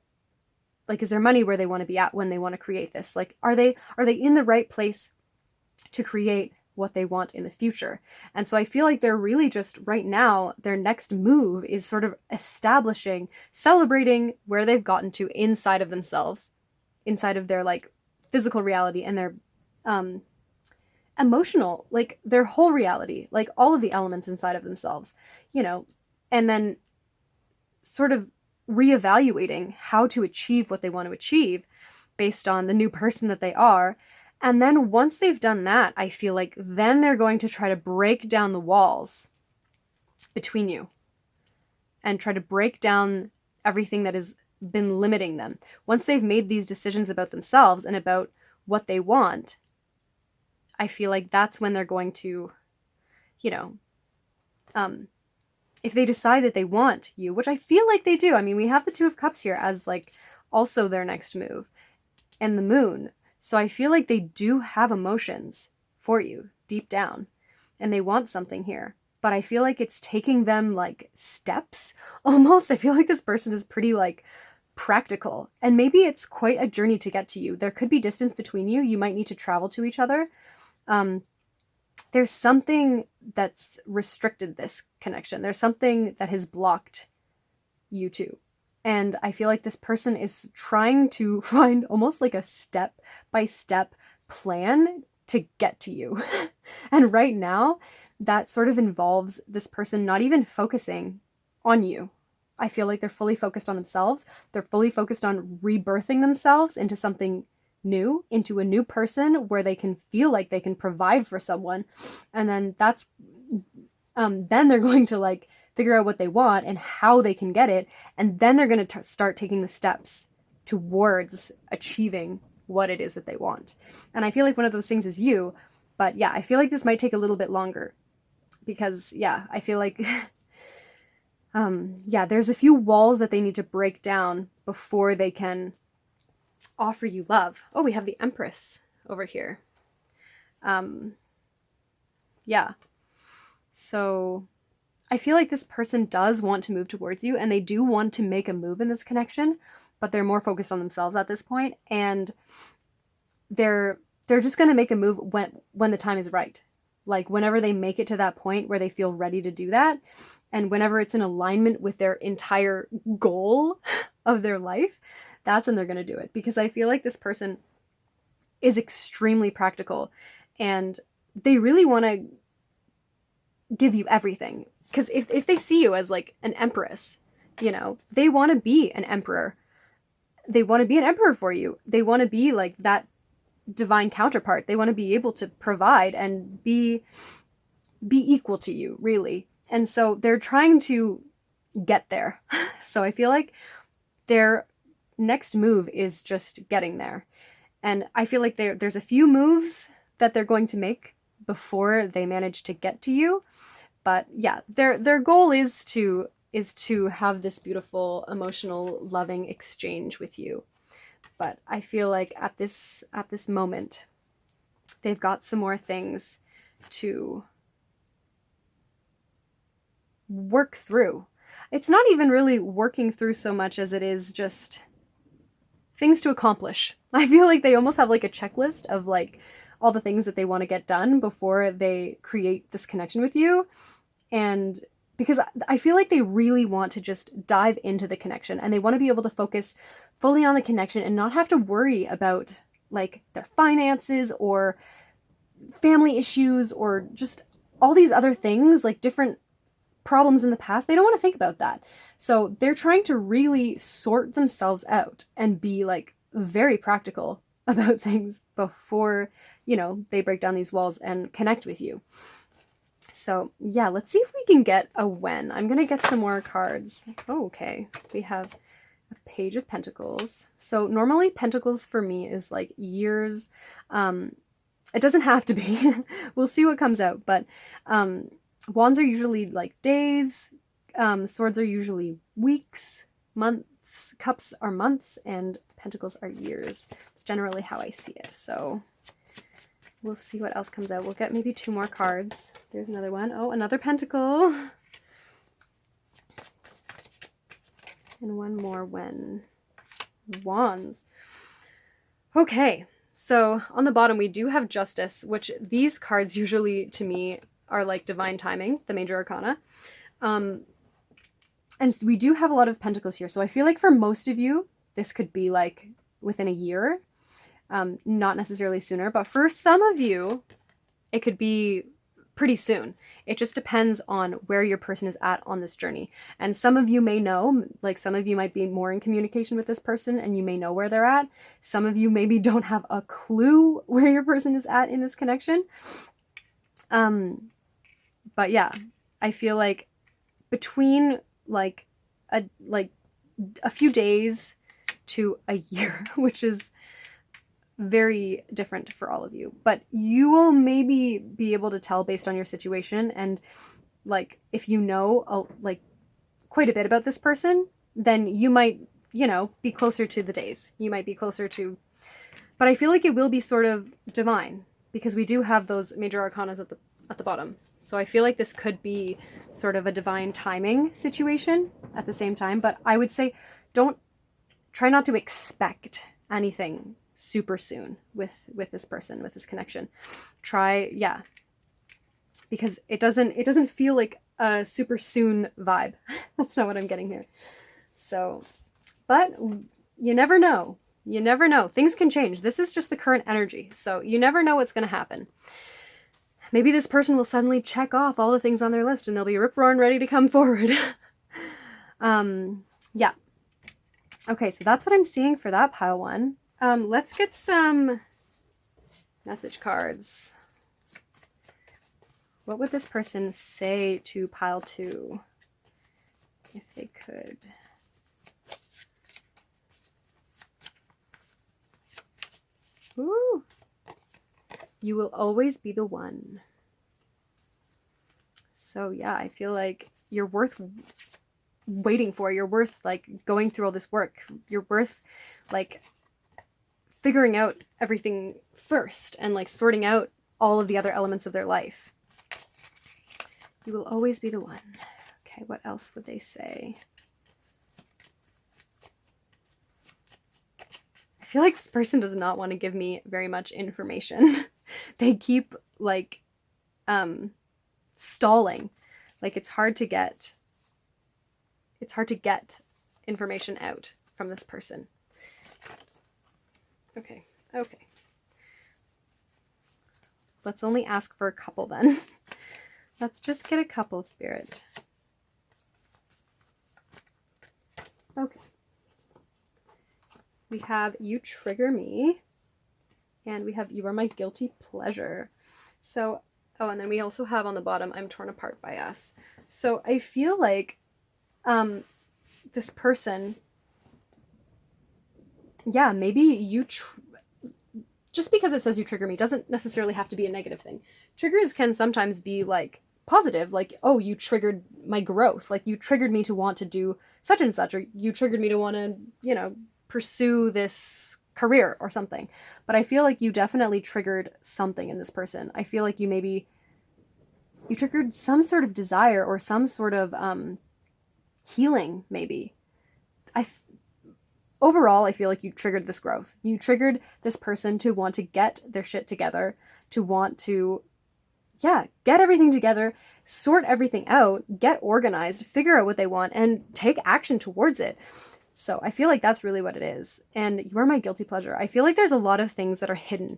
Like, is their money where they want to be at when they want to create this? Like, are they in the right place to create what they want in the future? And so I feel like they're really just right now, their next move is sort of celebrating where they've gotten to inside of themselves, inside of their like physical reality and their emotional, like their whole reality, like all of the elements inside of themselves, you know, and then sort of reevaluating how to achieve what they want to achieve based on the new person that they are. And then once they've done that, I feel like then they're going to try to break down the walls between you and try to break down everything that has been limiting them. Once they've made these decisions about themselves and about what they want, I feel like that's when they're going to, you know, if they decide that they want you, which I feel like they do. I mean, we have the Two of Cups here as like also their next move, and the Moon. So I feel like they do have emotions for you deep down and they want something here. But I feel like it's taking them like steps almost. I feel like this person is pretty like practical, and maybe it's quite a journey to get to you. There could be distance between you. You might need to travel to each other. There's something that's restricted this connection. There's something that has blocked you two. And I feel like this person is trying to find almost like a step-by-step plan to get to you. And right now, that sort of involves this person not even focusing on you. I feel like they're fully focused on themselves. They're fully focused on rebirthing themselves into something new, into a new person where they can feel like they can provide for someone. And then then they're going to like figure out what they want and how they can get it. And then they're going to start taking the steps towards achieving what it is that they want. And I feel like one of those things is you. But yeah, I feel like this might take a little bit longer because, yeah, I feel like, yeah, there's a few walls that they need to break down before they can offer you love. Oh, we have the Empress over here. Yeah. So I feel like this person does want to move towards you and they do want to make a move in this connection, but they're more focused on themselves at this point, and they're just going to make a move when the time is right. Like whenever they make it to that point where they feel ready to do that, and whenever it's in alignment with their entire goal of their life, that's when they're going to do it. Because I feel like this person is extremely practical and they really want to give you everything. Because if they see you as like an empress, you know, they want to be an emperor. They want to be an emperor for you. They want to be like that divine counterpart. They want to be able to provide and be equal to you, really. And so they're trying to get there. So I feel like their next move is just getting there. And I feel like there's a few moves that they're going to make before they manage to get to you. But yeah, their goal is to have this beautiful, emotional, loving exchange with you. But I feel like at this moment, they've got some more things to work through. It's not even really working through so much as it is just things to accomplish. I feel like they almost have like a checklist of like all the things that they want to get done before they create this connection with you. And because I feel like they really want to just dive into the connection, and they want to be able to focus fully on the connection and not have to worry about like their finances or family issues or just all these other things, like different problems in the past. They don't want to think about that. So they're trying to really sort themselves out and be like very practical about things before, you know, they break down these walls and connect with you. So yeah, let's see if we can get a when. I'm going to get some more cards. Oh, okay. We have a Page of Pentacles. So normally Pentacles for me is like years. It doesn't have to be. We'll see what comes out. But Wands are usually like days. Swords are usually weeks, months. Cups are months. And Pentacles are years. It's generally how I see it. So we'll see what else comes out. We'll get maybe 2 more cards. There's another one. Oh, another pentacle. And one more when. Wands. Okay, so on the bottom we do have Justice, which these cards usually to me are like divine timing, the major arcana. And we do have a lot of pentacles here. So I feel like for most of you, this could be like within a year. Not necessarily sooner, but for some of you, it could be pretty soon. It just depends on where your person is at on this journey. And some of you may know, like some of you might be more in communication with this person and you may know where they're at. Some of you maybe don't have a clue where your person is at in this connection. But yeah, I feel like between like a few days to a year, which is very different for all of you, but you will maybe be able to tell based on your situation. And like, if you know like quite a bit about this person, then you might, you know, be closer to the days. You might be closer to, but I feel like it will be sort of divine because we do have those major arcanas at the bottom. So I feel like this could be sort of a divine timing situation at the same time. But I would say try not to expect anything super soon with this person, with this connection. Yeah, because it doesn't feel like a super soon vibe. That's not what I'm getting here. So, but you never know. You never know. Things can change. This is just the current energy. So you never know what's going to happen. Maybe this person will suddenly check off all the things on their list and they'll be rip-roaring ready to come forward. Yeah. Okay, so that's what I'm seeing for that pile 1. Let's get some message cards. What would this person say to pile 2 if they could? Ooh. You will always be the one. So yeah, I feel like you're worth waiting for. You're worth like going through all this work. You're worth like figuring out everything first and like sorting out all of the other elements of their life. You will always be the one. Okay, what else would they say? I feel like this person does not want to give me very much information. They keep like stalling. Like it's hard to get information out from this person. Okay. Let's only ask for a couple then. Let's just get a couple, Spirit. Okay. We have You Trigger Me, and we have You Are My Guilty Pleasure. So, oh, and then we also have on the bottom, I'm Torn Apart by Us. So I feel like this person, yeah, maybe you, just because it says you trigger me doesn't necessarily have to be a negative thing. Triggers can sometimes be like positive, like, oh, you triggered my growth, like you triggered me to want to do such and such, or you triggered me to want to, you know, pursue this career or something. But I feel like you definitely triggered something in this person. I feel like you triggered some sort of desire or some sort of healing, maybe. Overall, I feel like you triggered this growth. You triggered this person to want to get their shit together, to want to, get everything together, sort everything out, get organized, figure out what they want, and take action towards it. So I feel like that's really what it is. And You Are My Guilty Pleasure. I feel like there's a lot of things that are hidden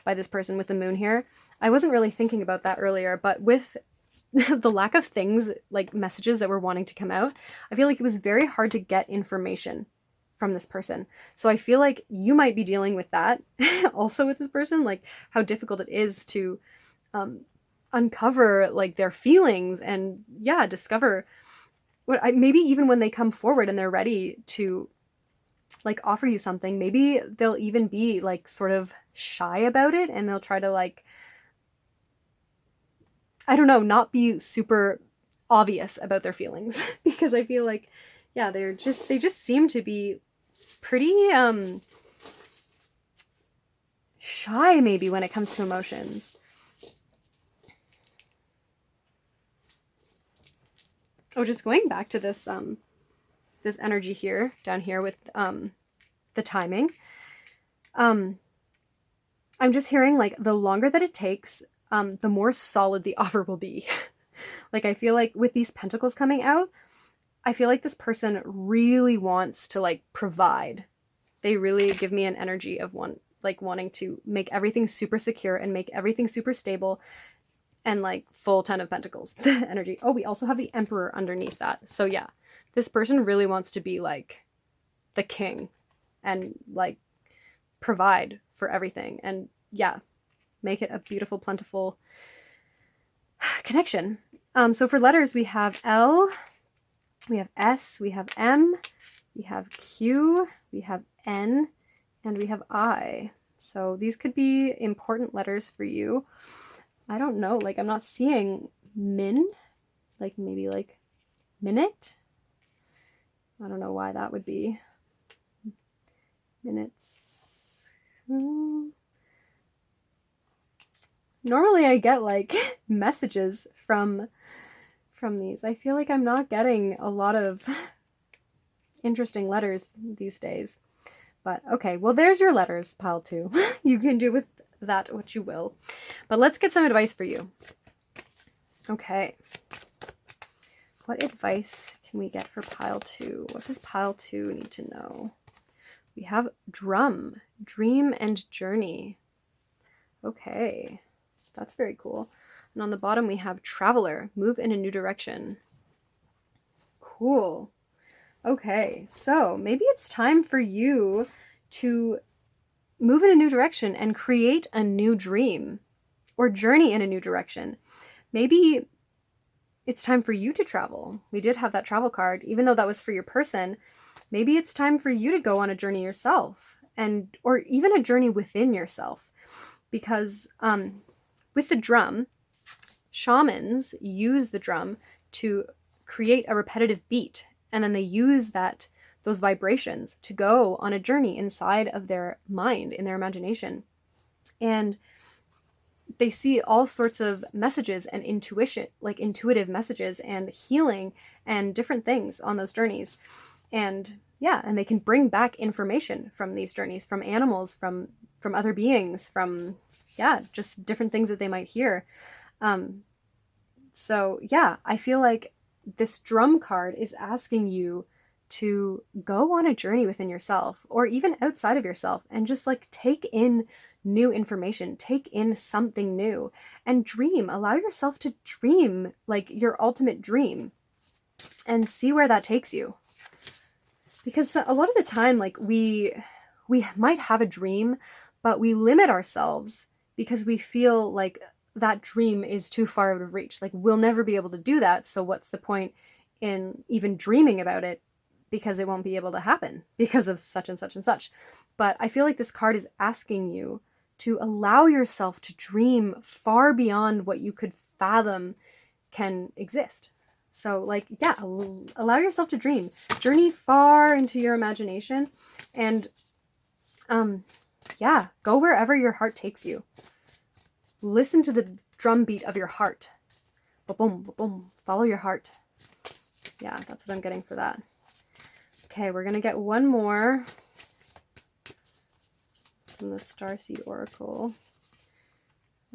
by this person with the moon here. I wasn't really thinking about that earlier, but with the lack of things, like messages that were wanting to come out, I feel like it was very hard to get information from this person. So I feel like you might be dealing with that also with this person, like how difficult it is to uncover like their feelings and discover maybe even when they come forward and they're ready to like offer you something, maybe they'll even be like sort of shy about it, and they'll try to like, I don't know, not be super obvious about their feelings because I feel like, they just seem to be pretty shy maybe when it comes to emotions. Oh, just going back to this this energy here, down here with the timing. I'm just hearing like the longer that it takes, the more solid the offer will be. Like I feel like with these pentacles coming out, I feel like this person really wants to like provide. They really give me an energy of wanting to make everything super secure and make everything super stable, and like full 10 of Pentacles energy. Oh, we also have the Emperor underneath that. So yeah, this person really wants to be like the king and like provide for everything and make it a beautiful, plentiful connection. So for letters, we have L, we have S, we have M, we have Q, we have N, and we have I. So these could be important letters for you. I don't know, like I'm not seeing min, like maybe like minute. I don't know why that would be. Minutes. Normally I get like messages from these. I feel like I'm not getting a lot of interesting letters these days. But okay, well there's your letters, pile 2. You can do with that what you will. But let's get some advice for you. Okay. What advice can we get for pile 2? What does pile 2 need to know? We have drum, dream and journey. Okay, that's very cool. And on the bottom we have traveler, move in a new direction. Cool. Okay, so maybe it's time for you to move in a new direction and create a new dream or journey in a new direction. Maybe it's time for you to travel. We did have that travel card, even though that was for your person. Maybe it's time for you to go on a journey yourself, or even a journey within yourself. Because with the drum, shamans use the drum to create a repetitive beat, and then they use those vibrations to go on a journey inside of their mind, in their imagination. And they see all sorts of messages and intuition, like intuitive messages and healing and different things on those journeys. And and they can bring back information from these journeys, from animals, from other beings, from just different things that they might hear. So I feel like this drum card is asking you to go on a journey within yourself, or even outside of yourself, and just like take in new information, take in something new, and dream. Allow yourself to dream like your ultimate dream and see where that takes you. Because a lot of the time, like we might have a dream, but we limit ourselves because we feel like that dream is too far out of reach. Like we'll never be able to do that. So what's the point in even dreaming about it? Because it won't be able to happen because of such and such and such. But I feel like this card is asking you to allow yourself to dream far beyond what you could fathom can exist. So like, yeah, allow yourself to dream. Journey far into your imagination and yeah, go wherever your heart takes you. Listen to the drumbeat of your heart. Ba-boom, ba-boom. Follow your heart. Yeah, that's what I'm getting for that. Okay, we're going to get one more from the Starseed Oracle.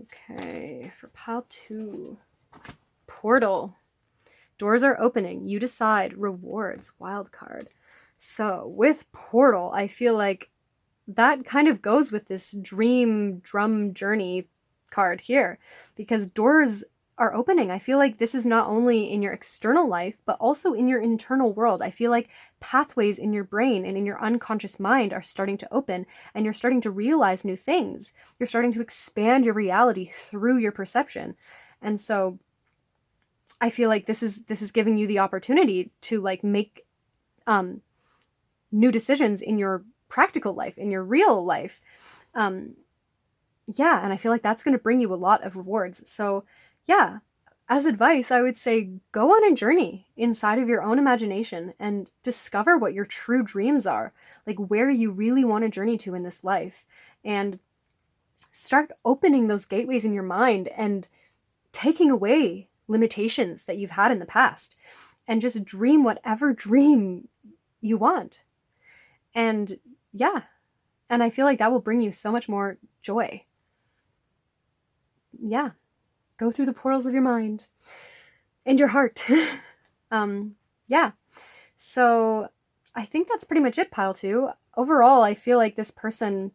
Okay, for pile 2. Portal. Doors are opening. You decide. Rewards. Wild card. So with Portal, I feel like that kind of goes with this dream drum journey card here, because doors are opening. I feel like this is not only in your external life, but also in your internal world. I feel like pathways in your brain and in your unconscious mind are starting to open, and you're starting to realize new things. You're starting to expand your reality through your perception. And so I feel like this is giving you the opportunity to like make new decisions in your practical life, in your real life. Yeah, and I feel like that's going to bring you a lot of rewards. So yeah, as advice, I would say go on a journey inside of your own imagination and discover what your true dreams are, like where you really want to journey to in this life, and start opening those gateways in your mind and taking away limitations that you've had in the past, and just dream whatever dream you want. And yeah, and I feel like that will bring you so much more joy. Yeah. Go through the portals of your mind and your heart. Yeah. So I think that's pretty much it, pile 2. Overall, I feel like this person,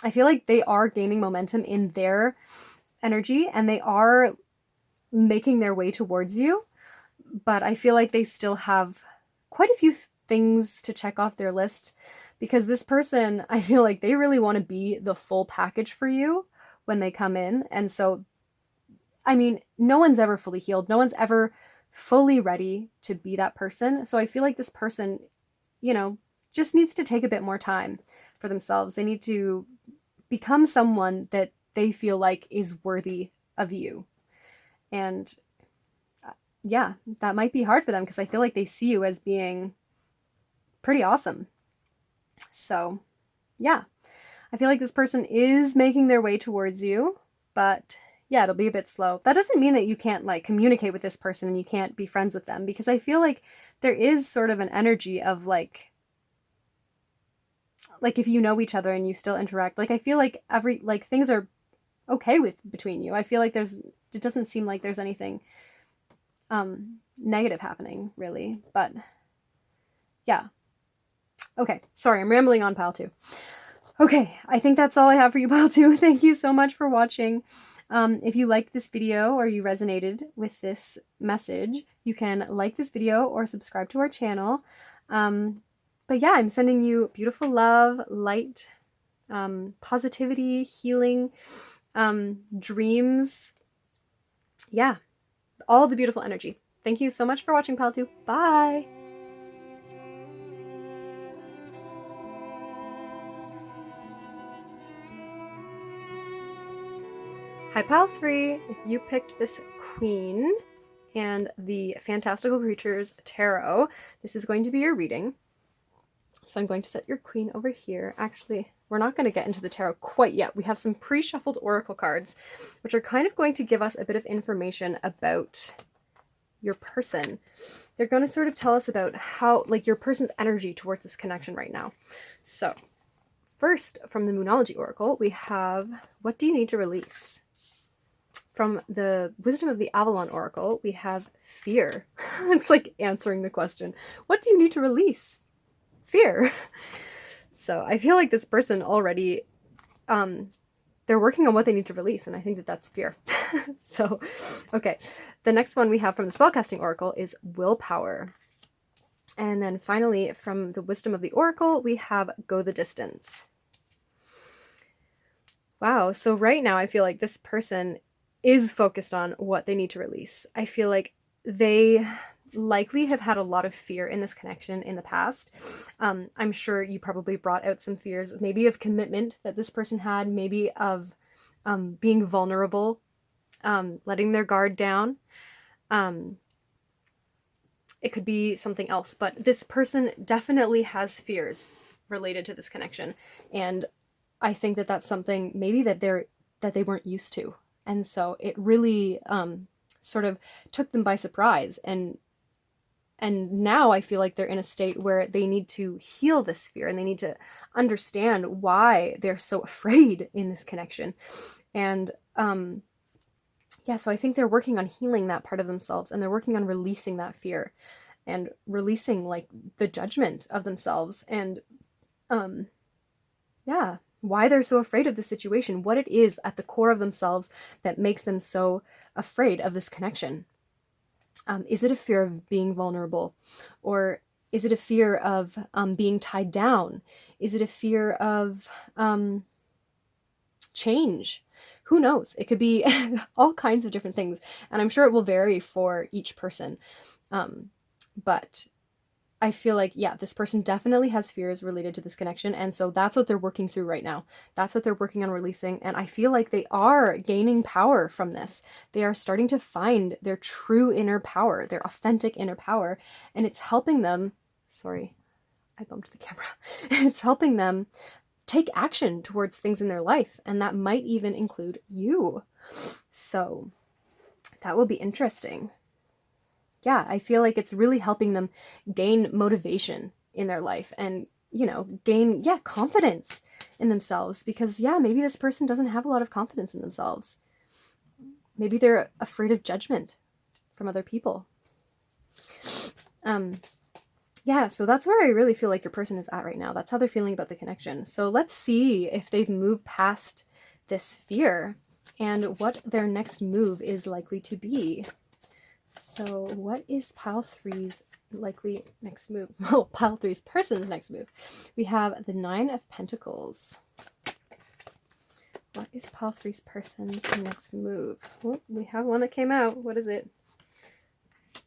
I feel like they are gaining momentum in their energy and they are making their way towards you. But I feel like they still have quite a few things to check off their list, because this person, I feel like they really want to be the full package for you when they come in. And so I mean, no one's ever fully healed. No one's ever fully ready to be that person. So I feel like this person, you know, just needs to take a bit more time for themselves. They need to become someone that they feel like is worthy of you. And yeah, that might be hard for them because I feel like they see you as being pretty awesome. So yeah, I feel like this person is making their way towards you, but yeah, it'll be a bit slow. That doesn't mean that you can't like communicate with this person and you can't be friends with them, because I feel like there is sort of an energy of like if you know each other and you still interact, like I feel like things are okay with between you. I feel like it doesn't seem like there's anything negative happening really, but yeah. Okay, sorry, I'm rambling on, pile 2. Okay, I think that's all I have for you, pile 2. Thank you so much for watching. If you liked this video or you resonated with this message, you can like this video or subscribe to our channel. But yeah, I'm sending you beautiful love, light, positivity, healing, dreams. Yeah, all the beautiful energy. Thank you so much for watching, pile 2. Bye! Hi, pile 3. If you picked this queen and the Fantastical Creatures Tarot, this is going to be your reading. So I'm going to set your queen over here. Actually, we're not going to get into the tarot quite yet. We have some pre-shuffled oracle cards, which are kind of going to give us a bit of information about your person. They're going to sort of tell us about how, like, your person's energy towards this connection right now. So first, from the Moonology Oracle, we have, what do you need to release? From the Wisdom of the Avalon Oracle, we have fear. It's like answering the question, what do you need to release? Fear. So I feel like this person already they're working on what they need to release, and I think that that's fear. So, okay. The next one we have from the Spellcasting Oracle is willpower. And then finally, from the Wisdom of the Oracle, we have go the distance. Wow. So right now, I feel like this person is focused on what they need to release. I feel like they likely have had a lot of fear in this connection in the past. I'm sure you probably brought out some fears, maybe of commitment that this person had, maybe of being vulnerable, letting their guard down. It could be something else, but this person definitely has fears related to this connection. And I think that that's something maybe that they weren't used to. And so it really sort of took them by surprise. And now I feel like they're in a state where they need to heal this fear, and they need to understand why they're so afraid in this connection. And yeah, so I think they're working on healing that part of themselves, and they're working on releasing that fear and releasing like the judgment of themselves, and yeah, why they're so afraid of the situation, what it is at the core of themselves that makes them so afraid of this connection. Is it a fear of being vulnerable? Or is it a fear of being tied down? Is it a fear of change? Who knows? It could be all kinds of different things. And I'm sure it will vary for each person. But I feel like, yeah, this person definitely has fears related to this connection. And so that's what they're working through right now. That's what they're working on releasing. And I feel like they are gaining power from this. They are starting to find their true inner power, their authentic inner power. And it's helping them, sorry, I bumped the camera. It's helping them take action towards things in their life. And that might even include you. So that will be interesting. Yeah, I feel like it's really helping them gain motivation in their life and, gain, confidence in themselves, because, maybe this person doesn't have a lot of confidence in themselves. Maybe they're afraid of judgment from other people. So that's where I really feel like your person is at right now. That's how they're feeling about the connection. So let's see if they've moved past this fear and what their next move is likely to be. So what is pile 3's likely next move? Well, pile 3's person's next move. We have the 9 of Pentacles. What is pile 3's person's next move? Oh, we have one that came out. What is it?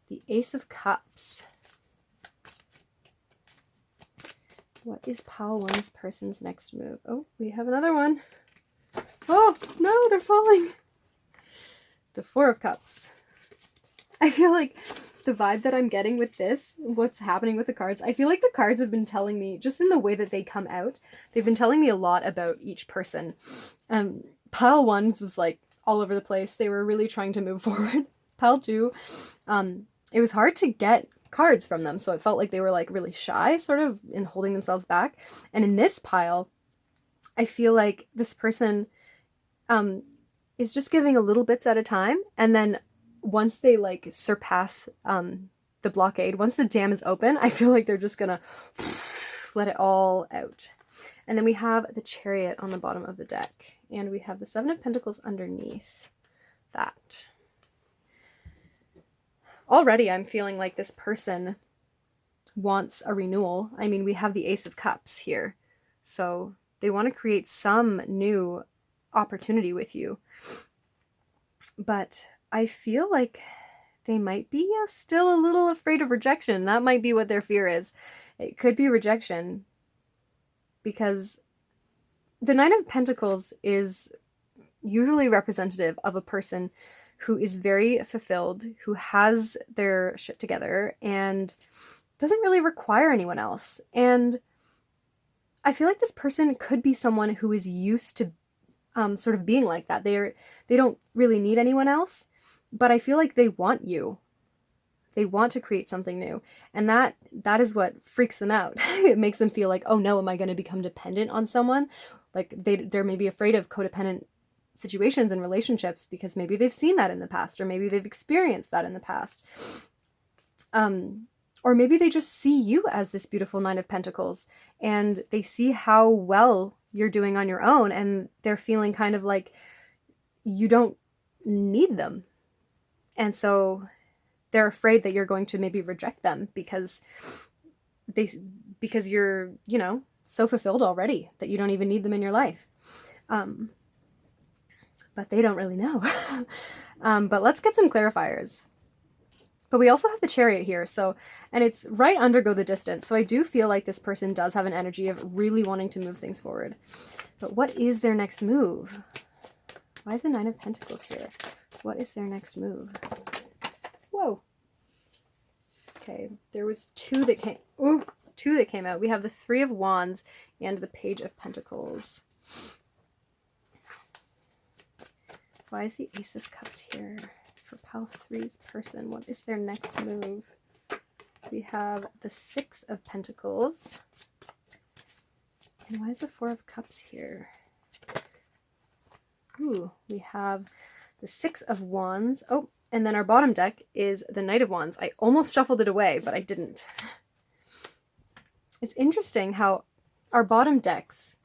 The Ace of Cups. What is pile 1's person's next move? Oh, we have another one. Oh, no, they're falling. The 4 of Cups. I feel like the vibe that I'm getting with this, what's happening with the cards, I feel like the cards have been telling me, just in the way that they come out, they've been telling me a lot about each person. Pile 1's was like all over the place. They were really trying to move forward. Pile 2, it was hard to get cards from them, so it felt like they were like really shy, sort of, in holding themselves back. And in this pile, I feel like this person is just giving a little bits at a time, and then once they like surpass the blockade, once the dam is open, I feel like they're just gonna let it all out. And then we have the Chariot on the bottom of the deck, and we have the 7 of Pentacles underneath that. Already I'm feeling like this person wants a renewal. I mean, we have the Ace of Cups here, so they want to create some new opportunity with you. But I feel like they might be still a little afraid of rejection. That might be what their fear is. It could be rejection, because the 9 of Pentacles is usually representative of a person who is very fulfilled, who has their shit together, and doesn't really require anyone else. And I feel like this person could be someone who is used to sort of being like that. They don't really need anyone else, but I feel like they want you. They want to create something new. And that is what freaks them out. It makes them feel like, oh no, am I going to become dependent on someone? Like they're maybe afraid of codependent situations and relationships, because maybe they've seen that in the past, or maybe they've experienced that in the past. Or maybe they just see you as this beautiful 9 of Pentacles, and they see how well you're doing on your own, and they're feeling kind of like you don't need them. And so they're afraid that you're going to maybe reject them because you're, so fulfilled already that you don't even need them in your life. But they don't really know. But let's get some clarifiers. But we also have the Chariot here, and it's right under Go the Distance. So I do feel like this person does have an energy of really wanting to move things forward. But what is their next move? Why is the Nine of Pentacles here? What is their next move? Whoa. Okay, there was two that came out. We have the Three of Wands and the Page of Pentacles. Why is the Ace of Cups here for Pile 3's person? What is their next move? We have the Six of Pentacles. And why is the Four of Cups here? Ooh, we have the Six of Wands. Oh, and then our bottom deck is the Knight of Wands. I almost shuffled it away, but I didn't. It's interesting how our bottom decks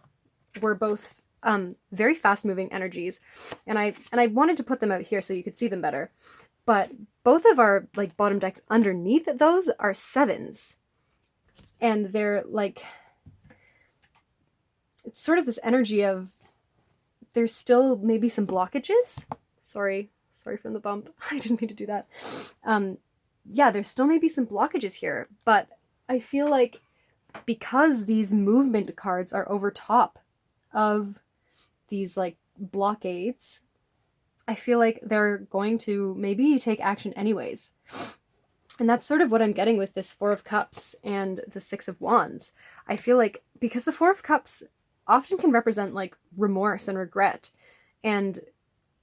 were both very fast-moving energies, and I wanted to put them out here so you could see them better. But both of our bottom decks underneath those are sevens, and they're it's sort of this energy of there's still maybe some blockages. Sorry from the bump. I didn't mean to do that. Yeah, there's still maybe some blockages here, but I feel like because these movement cards are over top of these blockades, I feel like they're going to maybe take action anyways. And that's sort of what I'm getting with this Four of Cups and the Six of Wands. I feel like because the Four of Cups often can represent remorse and regret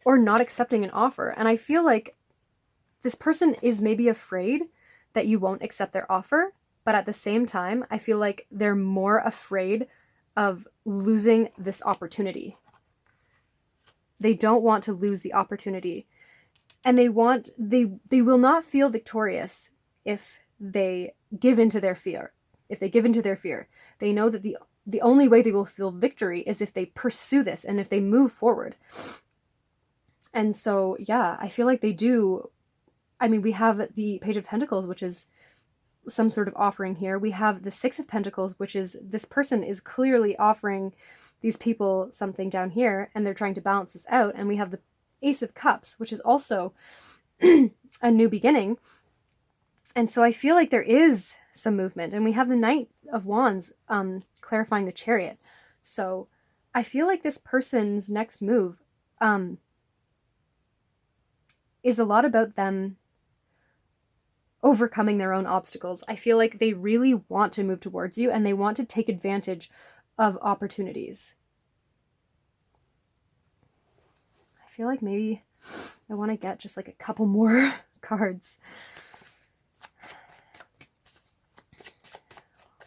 or not accepting an offer. And I feel like this person is maybe afraid that you won't accept their offer, but at the same time, I feel like they're more afraid of losing this opportunity. They don't want to lose the opportunity. And they will not feel victorious if they give into their fear. They know that the only way they will feel victory is if they pursue this and if they move forward. And so, yeah, I feel like they do. I mean, we have the Page of Pentacles, which is some sort of offering here. We have the Six of Pentacles, which is this person is clearly offering these people something down here, and they're trying to balance this out. And we have the Ace of Cups, which is also a new beginning. And so I feel like there is some movement. And we have the Knight of Wands clarifying the Chariot. So I feel like this person's next move is a lot about them overcoming their own obstacles. I feel like they really want to move towards you, and they want to take advantage of opportunities. I feel like maybe I want to get just a couple more cards.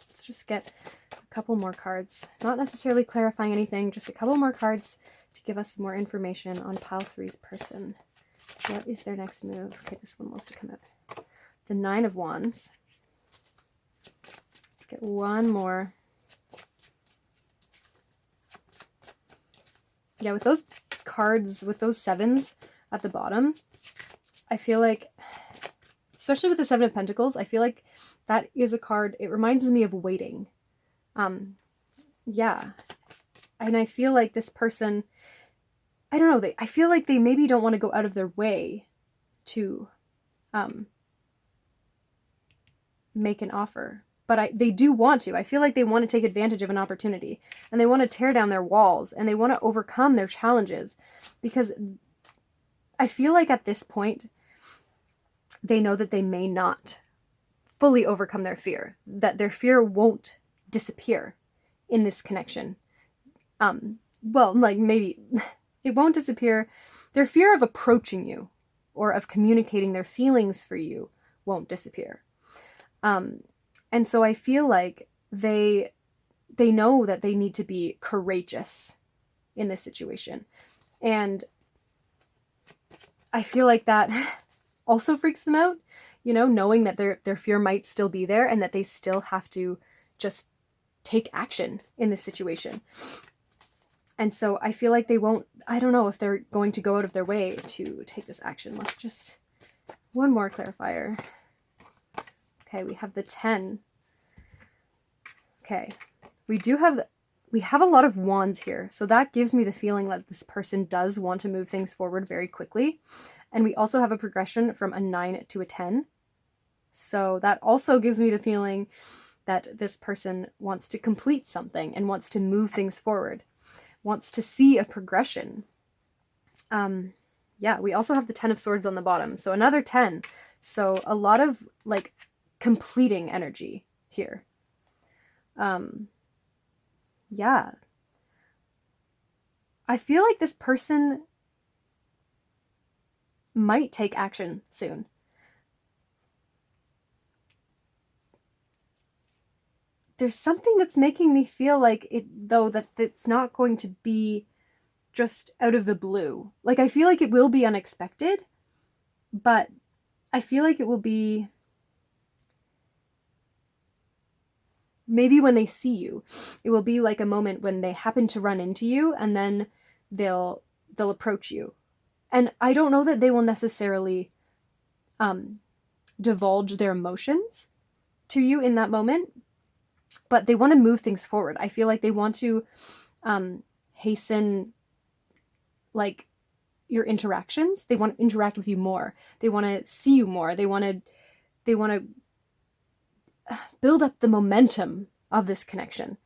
Let's just get a couple more cards. Not necessarily clarifying anything, just a couple more cards to give us more information on Pile 3's person. What is their next move? Okay, this one wants to come out. The Nine of Wands. Let's get one more. Yeah, with those cards, with those sevens at the bottom, I feel like, especially with the Seven of Pentacles, I feel like that is a card, it reminds me of waiting. Yeah. And I feel like this person, I don't know, I feel like they maybe don't want to go out of their way to make an offer. But they do want to. I feel like they want to take advantage of an opportunity, and they want to tear down their walls, and they want to overcome their challenges, because I feel like at this point, they know that they may not fully overcome their fear, that their fear won't disappear in this connection. Well, maybe it won't disappear. Their fear of approaching you or of communicating their feelings for you won't disappear. And so I feel like they know that they need to be courageous in this situation. And I feel like that also freaks them out, knowing that their fear might still be there and that they still have to just take action in this situation. And so I feel like they won't, I don't know if they're going to go out of their way to take this action. Let's just, one more clarifier. Okay, we have the 10. Okay, we have a lot of wands here. So that gives me the feeling that this person does want to move things forward very quickly. And we also have a progression from a 9 to a 10. So that also gives me the feeling that this person wants to complete something and wants to move things forward, wants to see a progression. Yeah, we also have the 10 of Swords on the bottom. So another 10. So a lot of like completing energy here. Yeah. I feel like this person might take action soon. There's something that's making me feel like it, though, that it's not going to be just out of the blue. Like, I feel like it will be unexpected, but I feel like it will be maybe when they see you. It will be like a moment when they happen to run into you, and then they'll approach you. And I don't know that they will necessarily divulge their emotions to you in that moment, but they want to move things forward. I feel like they want to hasten like your interactions. They want to interact with you more. They want to see you more. They want to build up the momentum of this connection.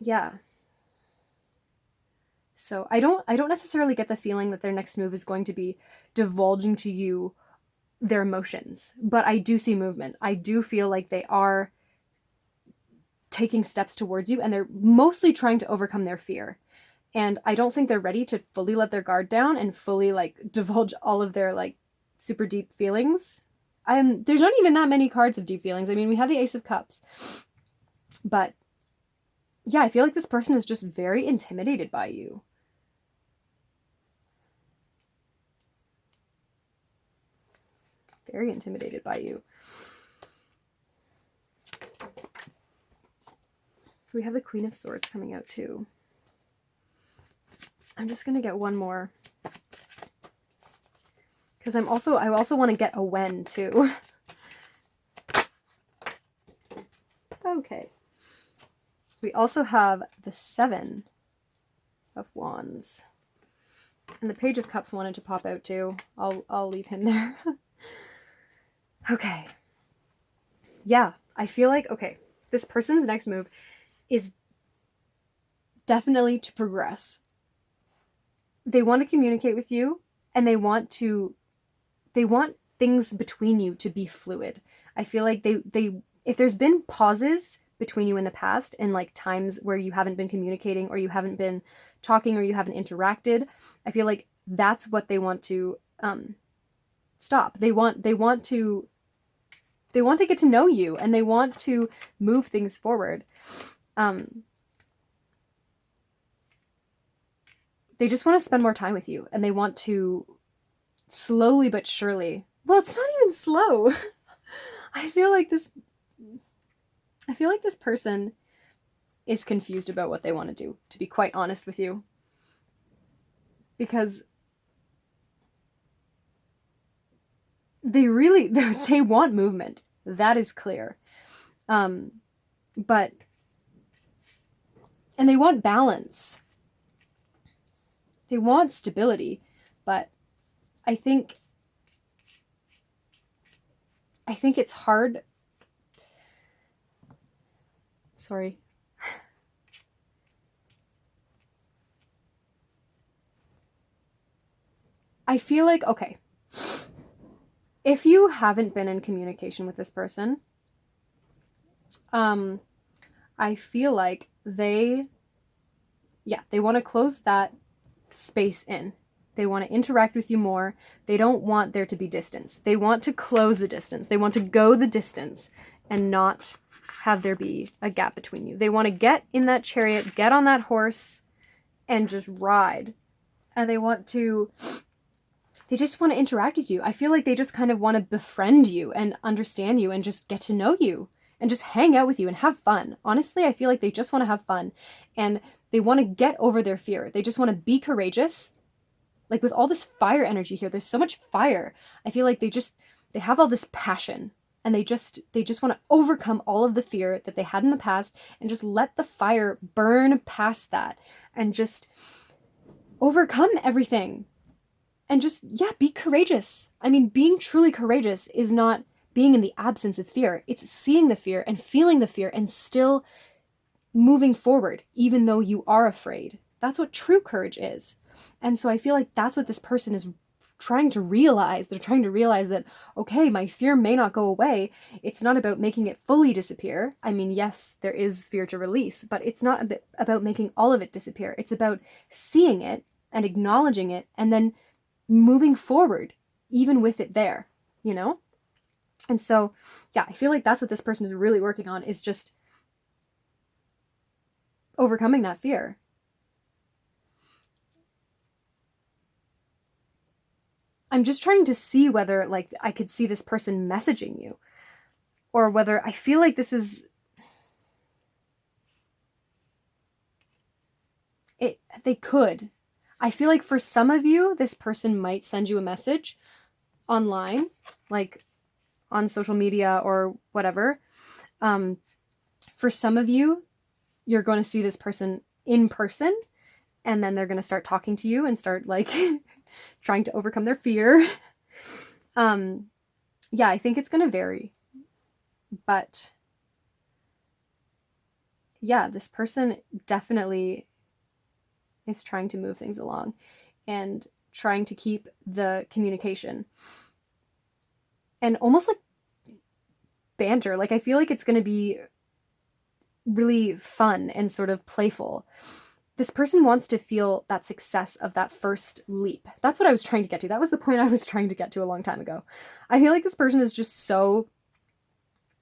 Yeah. So I don't necessarily get the feeling that their next move is going to be divulging to you their emotions, but I do see movement. I do feel like they are taking steps towards you, and they're mostly trying to overcome their fear. And I don't think they're ready to fully let their guard down and fully like divulge all of their like super deep feelings. There's not even that many cards of deep feelings. I mean, we have the Ace of Cups, but yeah, I feel like this person is just very intimidated by you. Very intimidated by you. We have the Queen of Swords coming out too. I'm just going to get one more. Because I also want to get a when too. Okay. We also have the 7 of Wands. And the Page of Cups wanted to pop out too. I'll leave him there. Okay. Yeah, I feel like, okay, this person's next move is definitely to progress. They want to communicate with you, and they want things between you to be fluid. I feel like they if there's been pauses between you in the past and like times where you haven't been communicating or you haven't been talking or you haven't interacted, I feel like that's what they want to stop. They want to get to know you, and they want to move things forward. They just want to spend more time with you, and they want to slowly but surely. Well, it's not even slow. I feel like this person is confused about what they want to do, to be quite honest with you. Because they want movement. That is clear. But and they want balance. They want stability, but I think it's hard. Sorry. I feel like, okay, if you haven't been in communication with this person, I feel like they want to close that space in. They want to interact with you more. They don't want there to be distance. They want to close the distance. They want to go the distance and not have there be a gap between you. They want to get in that chariot, get on that horse, and just ride. And they just want to interact with you. I feel like they just kind of want to befriend you and understand you and just get to know you and just hang out with you and have fun. Honestly, I feel like they just want to have fun and they want to get over their fear. They just want to be courageous. Like with all this fire energy here, there's so much fire. I feel like they have all this passion and they just want to overcome all of the fear that they had in the past and just let the fire burn past that and just overcome everything. And just, yeah, be courageous. I mean, being truly courageous is not being in the absence of fear. It's seeing the fear and feeling the fear and still moving forward, even though you are afraid. That's what true courage is. And so I feel like that's what this person is trying to realize. They're trying to realize that, okay, my fear may not go away. It's not about making it fully disappear. I mean, yes, there is fear to release, but it's not about making all of it disappear. It's about seeing it and acknowledging it and then moving forward, even with it there, you know? And so, yeah, I feel like that's what this person is really working on, is just overcoming that fear. I'm just trying to see whether, like, I could see this person messaging you, or whether I feel like this is it. They could. I feel like for some of you, this person might send you a message online, like on social media or whatever. For some of you, you're going to see this person in person, and then they're going to start talking to you and start like trying to overcome their fear. Yeah, I think it's going to vary. But yeah, this person definitely is trying to move things along and trying to keep the communication and almost like banter. Like I feel like it's going to be really fun and sort of playful. This person wants to feel that success of that first leap. That's what I was trying to get to. That was the point I was trying to get to a long time ago. I feel like this person is just so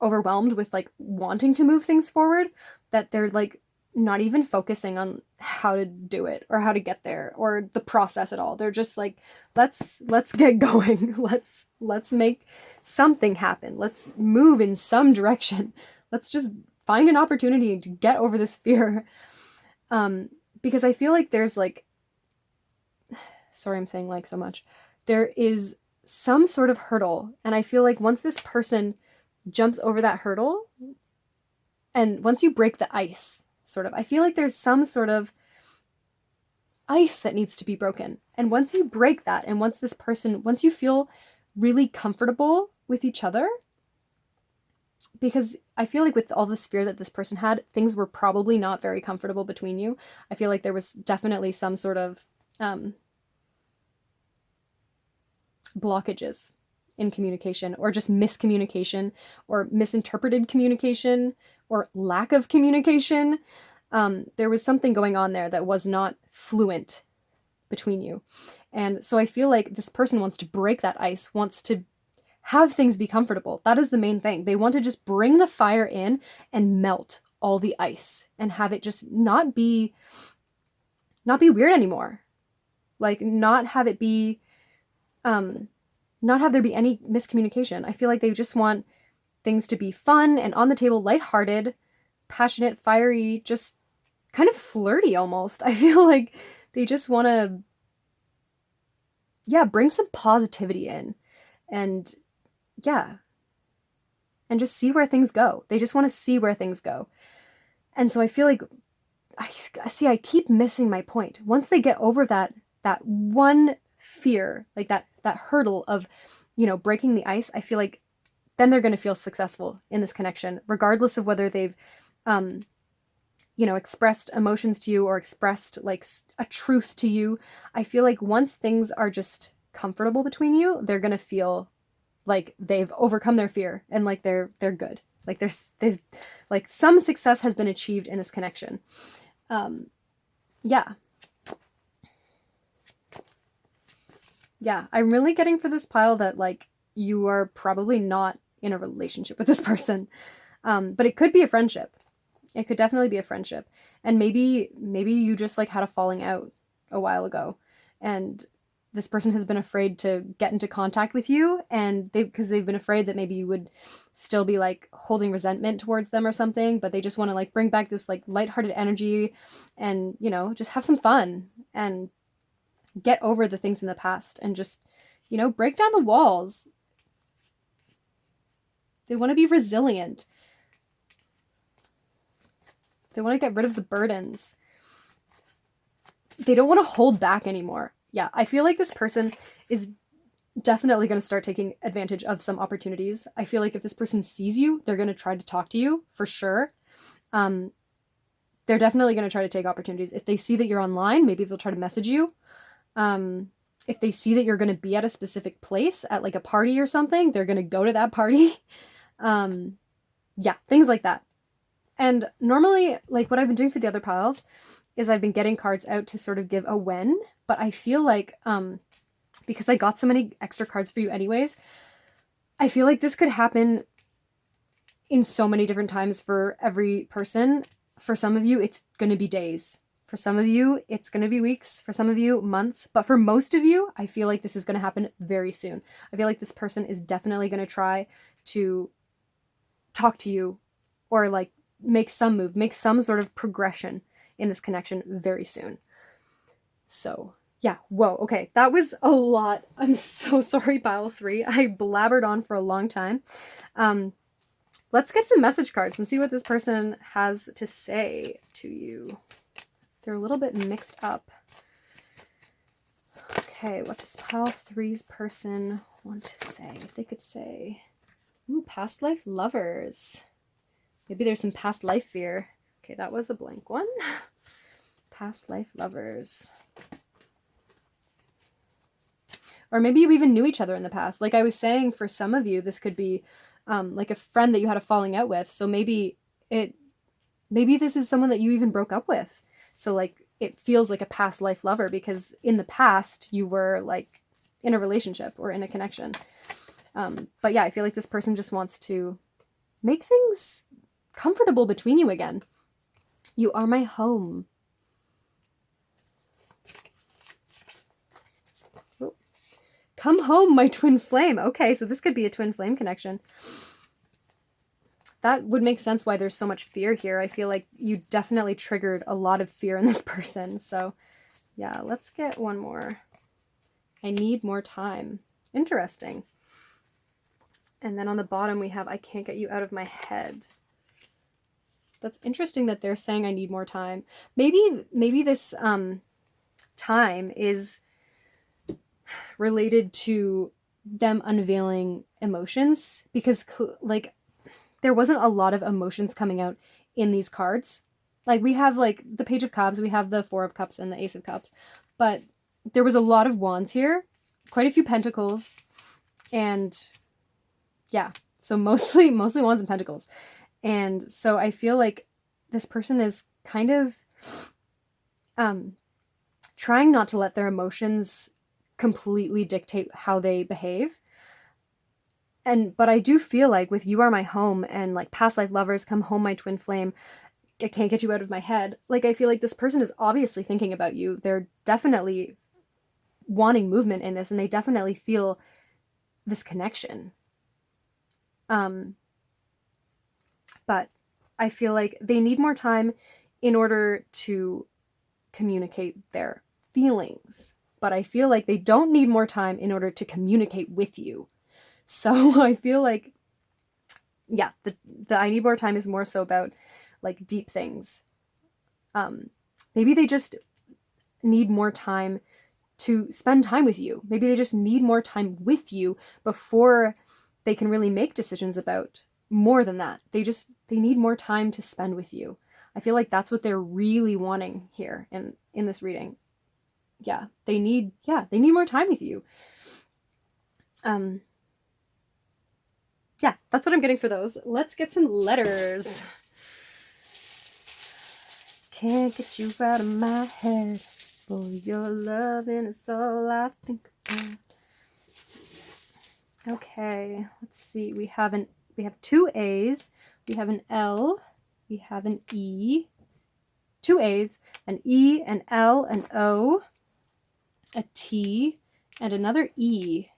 overwhelmed with like wanting to move things forward that they're like not even focusing on how to do it or how to get there or the process at all. They're just like, let's get going. Let's make something happen. Let's move in some direction. Let's just find an opportunity to get over this fear. Because I feel like there's like, sorry, I'm saying like so much. There is some sort of hurdle. And I feel like once this person jumps over that hurdle and once you break the ice, sort of, I feel like there's some sort of ice that needs to be broken. And once you break that, and once you feel really comfortable with each other, because I feel like with all this fear that this person had, things were probably not very comfortable between you. I feel like there was definitely some sort of blockages in communication, or just miscommunication, or misinterpreted communication, or lack of communication. There was something going on there that was not fluent between you. And so I feel like this person wants to break that ice, wants to have things be comfortable. That is the main thing. They want to just bring the fire in and melt all the ice and have it just not be weird anymore. Like not have it be, not have there be any miscommunication. I feel like they just want things to be fun and on the table, lighthearted, passionate, fiery, just kind of flirty almost. I feel like they just want to, yeah, bring some positivity in and and just see where things go. They just want to see where things go. And so I feel like I keep missing my point. Once they get over that one fear, like that hurdle of, breaking the ice, I feel like then they're going to feel successful in this connection, regardless of whether they've, expressed emotions to you or expressed like a truth to you. I feel like once things are just comfortable between you, they're going to feel like they've overcome their fear and like they're good. Like they've like some success has been achieved in this connection. Yeah, I'm really getting for this pile that like you are probably not in a relationship with this person. But it could be a friendship. It could definitely be a friendship. And maybe you just like had a falling out a while ago and this person has been afraid to get into contact with you, and because they've been afraid that maybe you would still be like holding resentment towards them or something, but they just want to like bring back this like lighthearted energy and, you know, just have some fun and get over the things in the past and just, you know, break down the walls. They want to be resilient. They want to get rid of the burdens. They don't want to hold back anymore. Yeah, I feel like this person is definitely going to start taking advantage of some opportunities. I feel like if this person sees you, they're going to try to talk to you for sure. They're definitely going to try to take opportunities. If they see that you're online, maybe they'll try to message you. If they see that you're going to be at a specific place at like a party or something, they're going to go to that party. Yeah, things like that. And normally, like what I've been doing for the other piles is I've been getting cards out to sort of give a when, but I feel like, because I got so many extra cards for you anyways, I feel like this could happen in so many different times for every person. For some of you, it's going to be days. For some of you, it's going to be weeks. For some of you, months. But for most of you, I feel like this is going to happen very soon. I feel like this person is definitely going to try to talk to you or like make some move, make some sort of progression in this connection very soon. So yeah, whoa, okay, that was a lot. I'm so sorry, pile 3. I blabbered on for a long time. Let's get some message cards and see what this person has to say to you. They're a little bit mixed up. Okay, what does pile 3's person want to say? If they could say, ooh, past life lovers. Maybe there's some past life fear. Okay, that was a blank one. Past life lovers. Or maybe you even knew each other in the past. Like I was saying, for some of you, this could be like a friend that you had a falling out with. So maybe this is someone that you even broke up with. So like it feels like a past life lover because in the past you were like in a relationship or in a connection. But yeah, I feel like this person just wants to make things comfortable between you again. You are my home. Oh. Come home, my twin flame. Okay, so this could be a twin flame connection. That would make sense why there's so much fear here. I feel like you definitely triggered a lot of fear in this person. So yeah, let's get one more. I need more time. Interesting. And then on the bottom we have, I can't get you out of my head. That's interesting that they're saying I need more time. Maybe this time is related to them unveiling emotions, because like there wasn't a lot of emotions coming out in these cards. Like we have like the Page of Cups, we have the Four of Cups and the Ace of Cups, but there was a lot of wands here, quite a few pentacles, and yeah, so mostly wands and pentacles. And so I feel like this person is kind of trying not to let their emotions completely dictate how they behave. But I do feel like with You Are My Home and like past life lovers, come home, my twin flame, I can't get you out of my head. Like I feel like this person is obviously thinking about you. They're definitely wanting movement in this, and they definitely feel this connection. But I feel like they need more time in order to communicate their feelings. But I feel like they don't need more time in order to communicate with you. So I feel like, yeah, the I need more time is more so about like deep things. Maybe they just need more time to spend time with you. Maybe they just need more time with you before they can really make decisions about more than that. They need more time to spend with you. I feel like that's what they're really wanting here in this reading. Yeah, they need more time with you. Yeah, that's what I'm getting for those. Let's get some letters. Can't get you out of my head. For your loving is all I think about. Okay, let's see. We have 2 A's, we have an L, we have an E, 2 A's, an E, an L, an O, a T, and another E.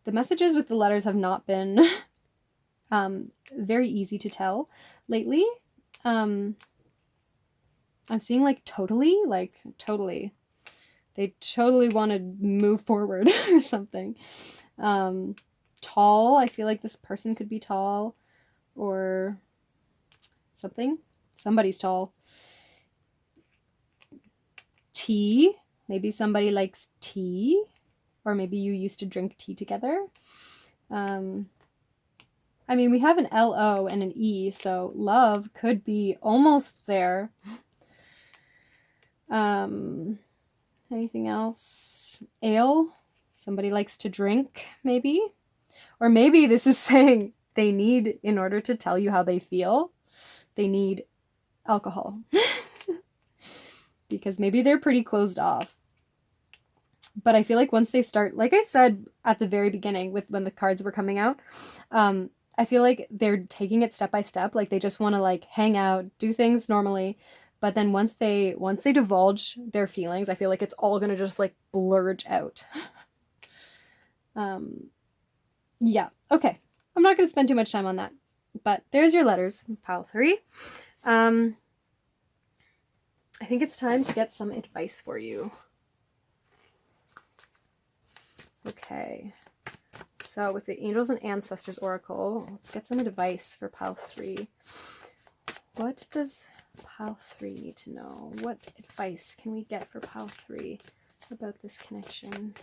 The messages with the letters have not been very easy to tell lately. I'm seeing like totally. They totally want to move forward or something. Tall, I feel like this person could be tall or something. Somebody's tall. Tea, maybe somebody likes tea, or maybe you used to drink tea together. I mean, we have an L-O and an E, so love could be almost there. Anything else? Ale, somebody likes to drink, maybe. Or maybe this is saying they need, in order to tell you how they feel, they need alcohol. Because maybe they're pretty closed off. But I feel like once they start, like I said at the very beginning with when the cards were coming out, I feel like they're taking it step by step. Like they just want to like hang out, do things normally. But then once they divulge their feelings, I feel like it's all going to just like blurge out. Yeah. Okay. I'm not going to spend too much time on that. But there's your letters, pile 3. I think it's time to get some advice for you. Okay. So with the Angels and Ancestors Oracle, let's get some advice for pile 3. What does pile 3 need to know? What advice can we get for pile 3 about this connection?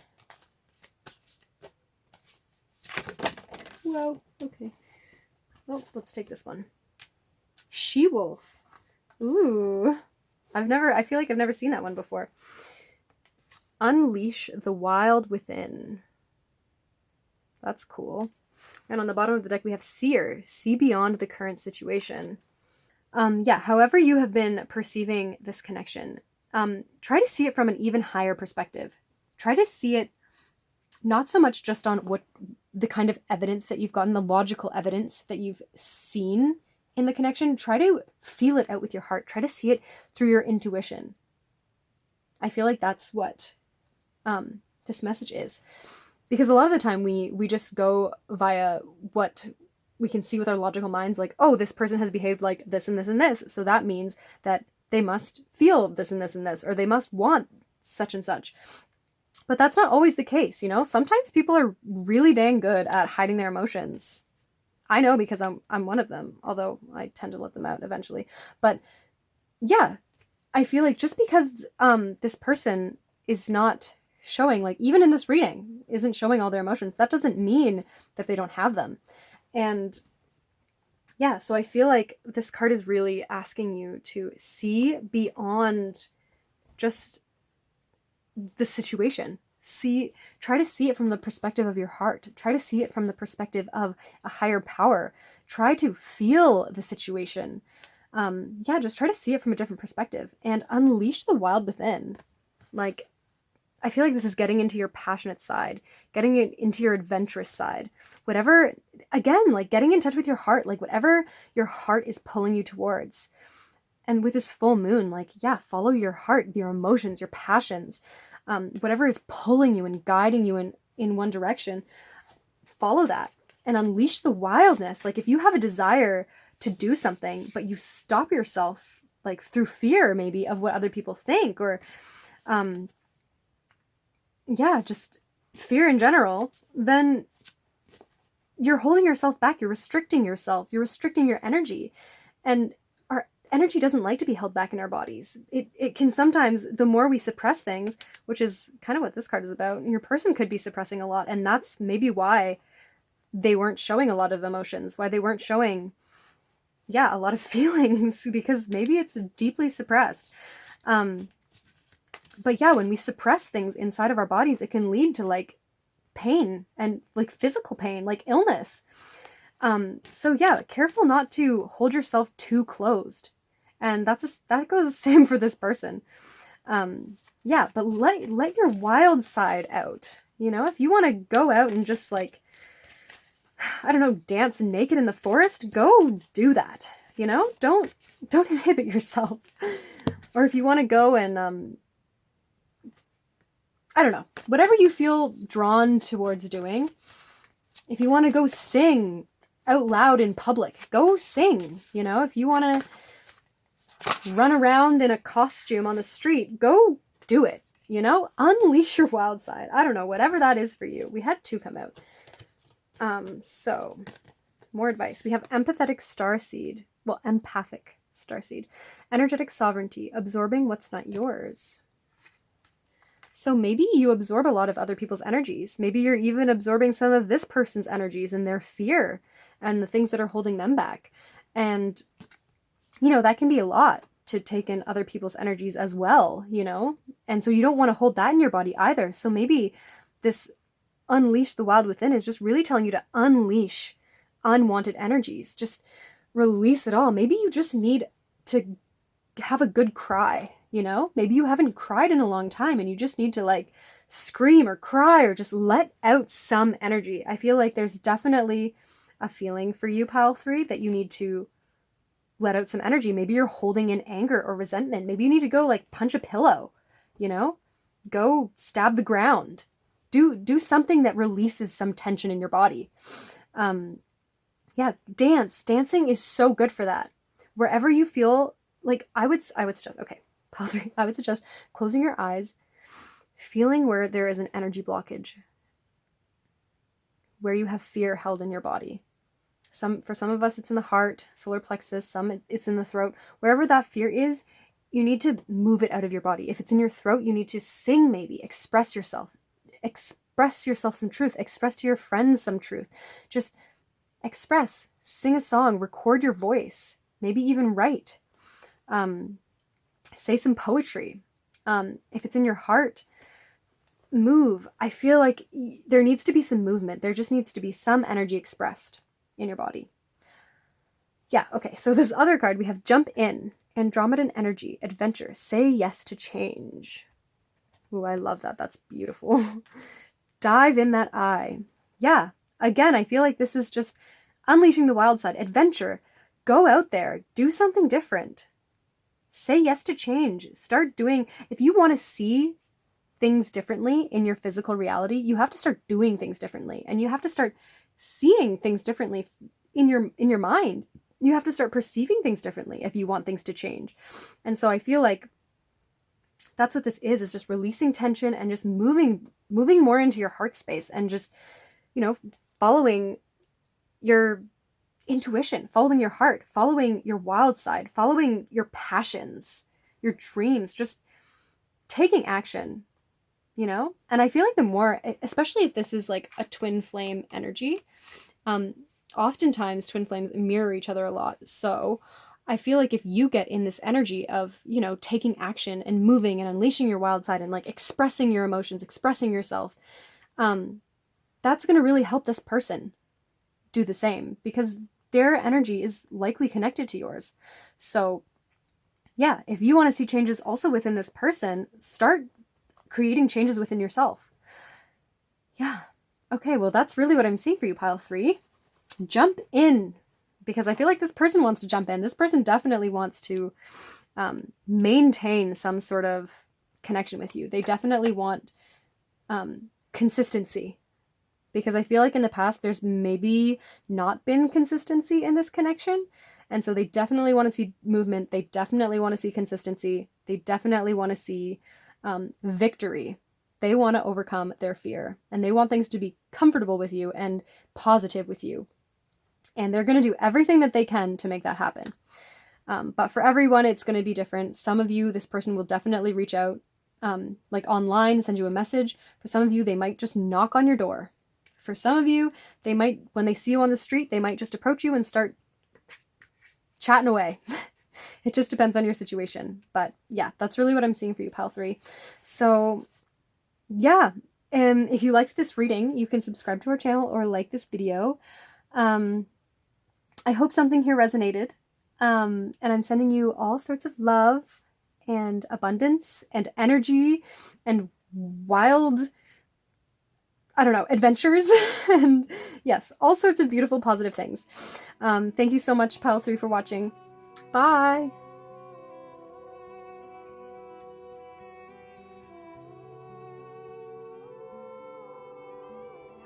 Whoa, okay. Oh, let's take this one. She-wolf. Ooh. I feel like I've never seen that one before. Unleash the wild within. That's cool. And on the bottom of the deck, we have Seer. See beyond the current situation. Yeah, however you have been perceiving this connection, try to see it from an even higher perspective. Try to see it not so much just on what the kind of evidence that you've gotten, the logical evidence that you've seen in the connection. Try to feel it out with your heart. Try to see it through your intuition. I feel like that's what this message is. Because a lot of the time we just go via what we can see with our logical minds, like, oh, this person has behaved like this and this and this, so that means that they must feel this and this and this, or they must want such and such. But that's not always the case, you know? Sometimes people are really dang good at hiding their emotions. I know because I'm one of them, although I tend to let them out eventually. But yeah, I feel like just because this person is not showing, like even in this reading, isn't showing all their emotions, that doesn't mean that they don't have them. And yeah, so I feel like this card is really asking you to see beyond just the situation. Try to see it from the perspective of your heart. Try to see it from the perspective of a higher power. Try to feel the situation. Yeah, just try to see it from a different perspective and unleash the wild within. Like, I feel like this is getting into your passionate side, getting into your adventurous side. Whatever, again, like getting in touch with your heart, like whatever your heart is pulling you towards. And with this full moon, like, yeah, follow your heart, your emotions, your passions, whatever is pulling you and guiding you in one direction, follow that and unleash the wildness. Like if you have a desire to do something, but you stop yourself, like through fear maybe of what other people think, or yeah, just fear in general, then you're holding yourself back. You're restricting yourself. You're restricting your energy. And our energy doesn't like to be held back in our bodies. It can sometimes, the more we suppress things, which is kind of what this card is about, your person could be suppressing a lot. And that's maybe why they weren't showing a lot of emotions, why they weren't showing, yeah, a lot of feelings, because maybe it's deeply suppressed. But yeah, when we suppress things inside of our bodies, it can lead to like pain and like physical pain, like illness. So yeah, careful not to hold yourself too closed. And that goes the same for this person. Yeah, but let your wild side out. You know, if you want to go out and just like, I don't know, dance naked in the forest, go do that. You know, don't inhibit yourself. Or if you want to go and I don't know, whatever you feel drawn towards doing. If you want to go sing out loud in public, go sing. You know, if you want to run around in a costume on the street, go do it. You know, unleash your wild side. I don't know, whatever that is for you. We had 2 come out. So more advice. We have empathetic starseed. Well, empathic starseed. Energetic sovereignty. Absorbing what's not yours. So maybe you absorb a lot of other people's energies. Maybe you're even absorbing some of this person's energies and their fear and the things that are holding them back. And, you know, that can be a lot to take in other people's energies as well, you know? And so you don't want to hold that in your body either. So maybe this unleash the wild within is just really telling you to unleash unwanted energies. Just release it all. Maybe you just need to have a good cry. You know, maybe you haven't cried in a long time and you just need to like scream or cry or just let out some energy. I feel like there's definitely a feeling for you, Pile 3, that you need to let out some energy. Maybe you're holding in anger or resentment. Maybe you need to go like punch a pillow, you know, go stab the ground, do something that releases some tension in your body. Yeah, dancing is so good for that. Wherever you feel like, I would suggest, okay, Pile 3, I would suggest closing your eyes, feeling where there is an energy blockage, where you have fear held in your body. For some of us, it's in the heart, solar plexus, some it's in the throat. Wherever that fear is, you need to move it out of your body. If it's in your throat, you need to sing, maybe express yourself some truth, express to your friends some truth. Just express, sing a song, record your voice, maybe even write. Say some poetry. If it's in your heart, move. I feel like there needs to be some movement. There just needs to be some energy expressed in your body. Yeah, okay. So this other card, we have jump in, Andromedan energy, adventure, say yes to change. Ooh, I love that. That's beautiful. Dive in that eye. Yeah, again, I feel like this is just unleashing the wild side. Adventure. Go out there. Do something different. Say yes to change. Start doing, if you want to see things differently in your physical reality, you have to start doing things differently. And you have to start seeing things differently in your mind. You have to start perceiving things differently if you want things to change. And so I feel like that's what this is just releasing tension and just moving more into your heart space and just, you know, following your intuition, following your heart, following your wild side, following your passions, your dreams, just taking action, you know? And I feel like the more, especially if this is like a twin flame energy, oftentimes twin flames mirror each other a lot. So I feel like if you get in this energy of, you know, taking action and moving and unleashing your wild side and like expressing your emotions, expressing yourself, that's going to really help this person do the same because their energy is likely connected to yours. So yeah, if you want to see changes also within this person, start creating changes within yourself. Yeah. Okay, well, that's really what I'm seeing for you, Pile 3. Jump in, because I feel like this person wants to jump in. This person definitely wants to maintain some sort of connection with you. They definitely want consistency. Because I feel like in the past, there's maybe not been consistency in this connection. And so they definitely want to see movement. They definitely want to see consistency. They definitely want to see victory. They want to overcome their fear. And they want things to be comfortable with you and positive with you. And they're going to do everything that they can to make that happen. But for everyone, it's going to be different. Some of you, this person will definitely reach out like online, send you a message. For some of you, they might just knock on your door. For some of you, they might, when they see you on the street, they might just approach you and start chatting away. It just depends on your situation. But yeah, that's really what I'm seeing for you, Pile 3. So yeah, if you liked this reading, you can subscribe to our channel or like this video. I hope something here resonated. And I'm sending you all sorts of love and abundance and energy and wild, I don't know, adventures, and yes, all sorts of beautiful, positive things. Thank you so much, Pile 3, for watching. Bye!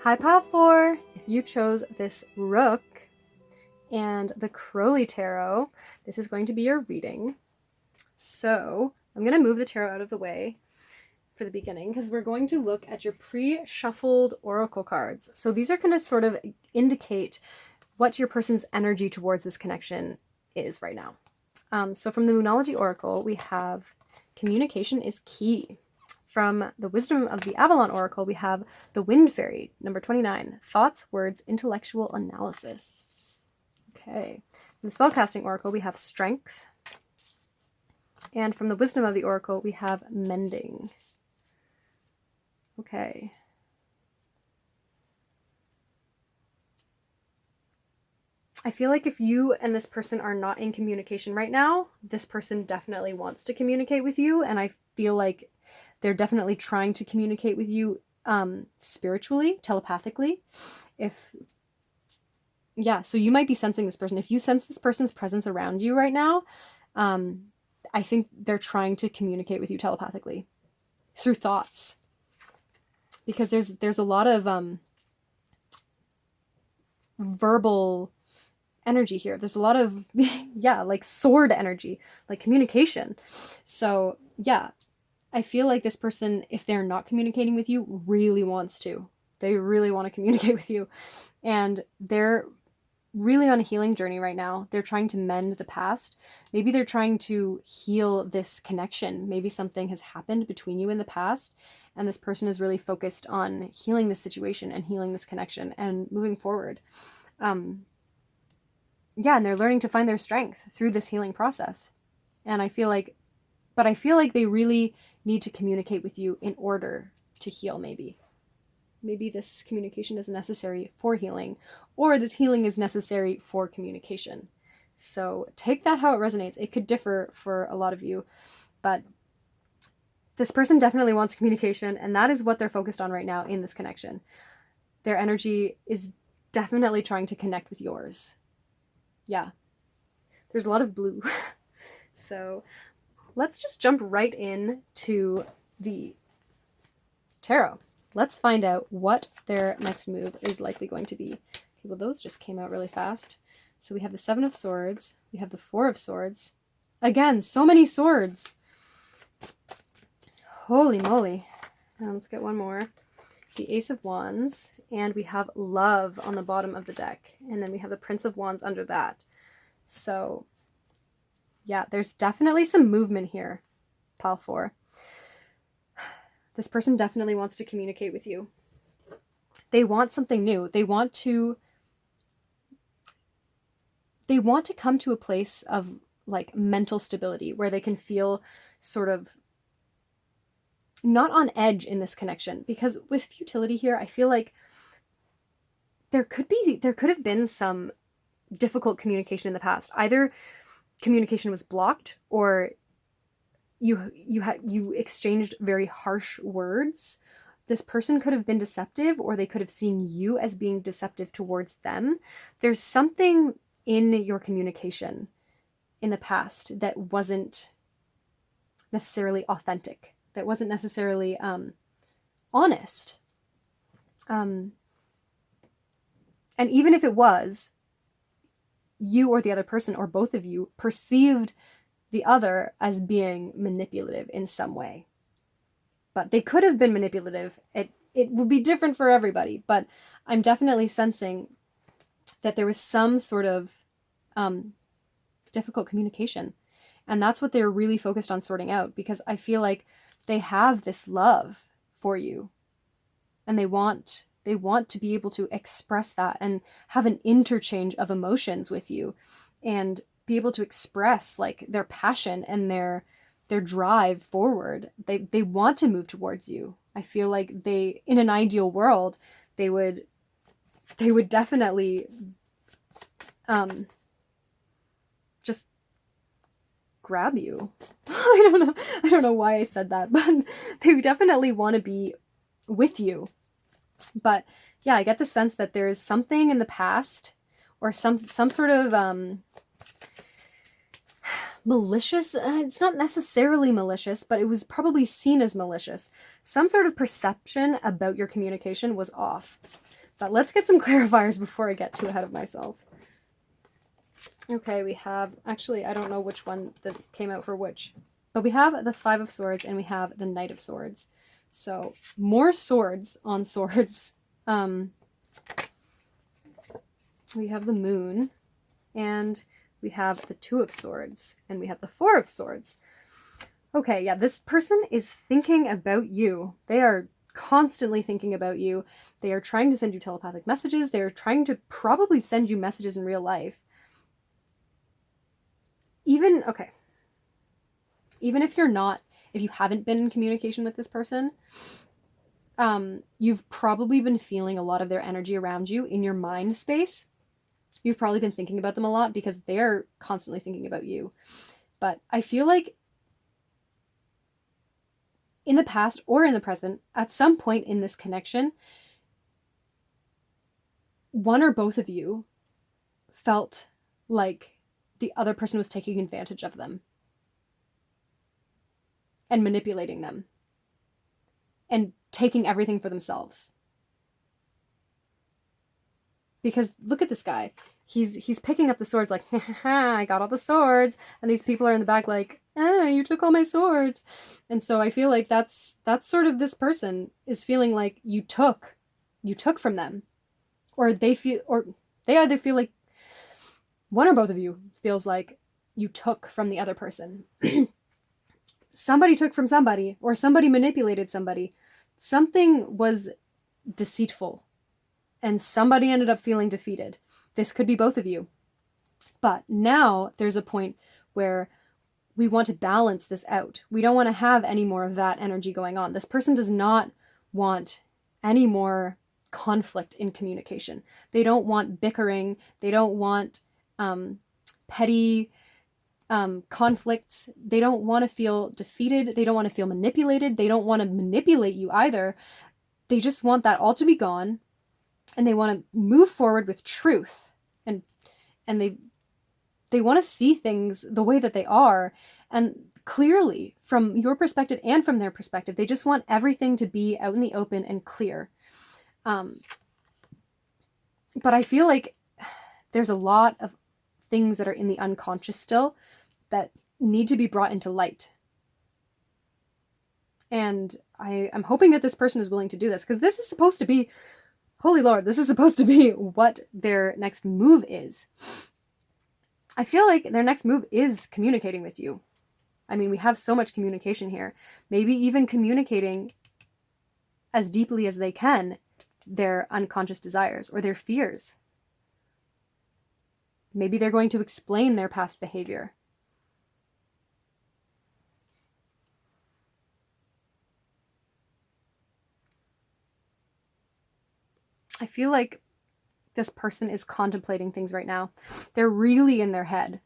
Hi, Pile 4. If you chose this Rook and the Crowley Tarot, this is going to be your reading. So I'm going to move the tarot out of the way for the beginning because we're going to look at your pre-shuffled oracle cards. So these are going to sort of indicate what your person's energy towards this connection is right now. So from the Moonology Oracle, we have communication is key. From the Wisdom of the Avalon Oracle, we have the Wind Fairy, number 29, thoughts, words, intellectual analysis. Okay. From the Spellcasting Oracle, we have strength. And from the Wisdom of the Oracle, we have mending. Okay. I feel like if you and this person are not in communication right now, this person definitely wants to communicate with you. And I feel like they're definitely trying to communicate with you spiritually, telepathically. So you might be sensing this person. If you sense this person's presence around you right now, I think they're trying to communicate with you telepathically through thoughts. Because there's a lot of verbal energy here. There's a lot of, like sword energy, like communication. So yeah, I feel like this person, if they're not communicating with you, really wants to. They really want to communicate with you. And they're really on a healing journey right now. They're trying to mend the past. Maybe they're trying to heal this connection. Maybe something has happened between you in the past, and this person is really focused on healing this situation and healing this connection and moving forward. And they're learning to find their strength through this healing process. And I feel like they really need to communicate with you in order to heal, maybe. Maybe this communication is necessary for healing, or this healing is necessary for communication. So take that how it resonates. It could differ for a lot of you, but this person definitely wants communication, and that is what they're focused on right now in this connection. Their energy is definitely trying to connect with yours. Yeah. There's a lot of blue. So let's just jump right in to the tarot. Let's find out what their next move is likely going to be. Okay, well, those just came out really fast. So we have the Seven of Swords. We have the Four of Swords. Again, so many swords. Holy moly. Now let's get one more. The Ace of Wands. And we have Love on the bottom of the deck. And then we have the Prince of Wands under that. So yeah, there's definitely some movement here, Pile 4. This person definitely wants to communicate with you. They want something new. They want to come to a place of like mental stability where they can feel sort of not on edge in this connection. Because with futility here, I feel like there could have been some difficult communication in the past. Either communication was blocked, or you exchanged very harsh words. This person could have been deceptive, or they could have seen you as being deceptive towards them. There's something in your communication in the past that wasn't necessarily authentic, that wasn't necessarily honest. And even if it was, you or the other person, or both of you, perceived the other as being manipulative in some way. But they could have been manipulative. It will be different for everybody, but I'm definitely sensing that there was some sort of difficult communication. And that's what they're really focused on sorting out, because I feel like they have this love for you. And they want to be able to express that and have an interchange of emotions with you, and be able to express like their passion and their drive forward. They want to move towards you. I feel like in an ideal world, they would definitely just grab you. I don't know why I said that, but they definitely want to be with you. But yeah, I get the sense that there's something in the past, or some sort of malicious, it's not necessarily malicious, but it was probably seen as malicious. Some sort of perception about your communication was off. But let's get some clarifiers before I get too ahead of myself. Okay, we have, actually, I don't know which one that came out for which, but we have the Five of Swords and we have the Knight of Swords. So more swords on swords. We have the Moon, and we have the Two of Swords, and we have the Four of Swords. Okay, yeah, this person is thinking about you. They are constantly thinking about you. They are trying to send you telepathic messages. They're trying to probably send you messages in real life. Even if if you haven't been in communication with this person, you've probably been feeling a lot of their energy around you in your mind space. You've probably been thinking about them a lot because they're constantly thinking about you. But I feel like in the past or in the present, at some point in this connection, one or both of you felt like the other person was taking advantage of them and manipulating them and taking everything for themselves. Because look at this guy. He's picking up the swords like, I got all the swords. And these people are in the back like, you took all my swords. And so I feel like that's sort of this person is feeling like you took from them. Or they either feel like, one or both of you feels like you took from the other person. Somebody took from somebody, or somebody manipulated somebody. Something was deceitful, and somebody ended up feeling defeated. This could be both of you. But now there's a point where we want to balance this out. We don't want to have any more of that energy going on. This person does not want any more conflict in communication. They don't want bickering. They don't want petty conflicts. They don't want to feel defeated. They don't want to feel manipulated. They don't want to manipulate you either. They just want that all to be gone. And they want to move forward with truth, and they want to see things the way that they are, and clearly from your perspective and from their perspective. They just want everything to be out in the open and clear. But I feel like there's a lot of things that are in the unconscious still that need to be brought into light. And I'm hoping that this person is willing to do this, because this is supposed to be, holy Lord, this is supposed to be what their next move is. I feel like their next move is communicating with you. I mean, we have so much communication here. Maybe even communicating as deeply as they can their unconscious desires or their fears. Maybe they're going to explain their past behavior. I feel like this person is contemplating things right now. They're really in their head.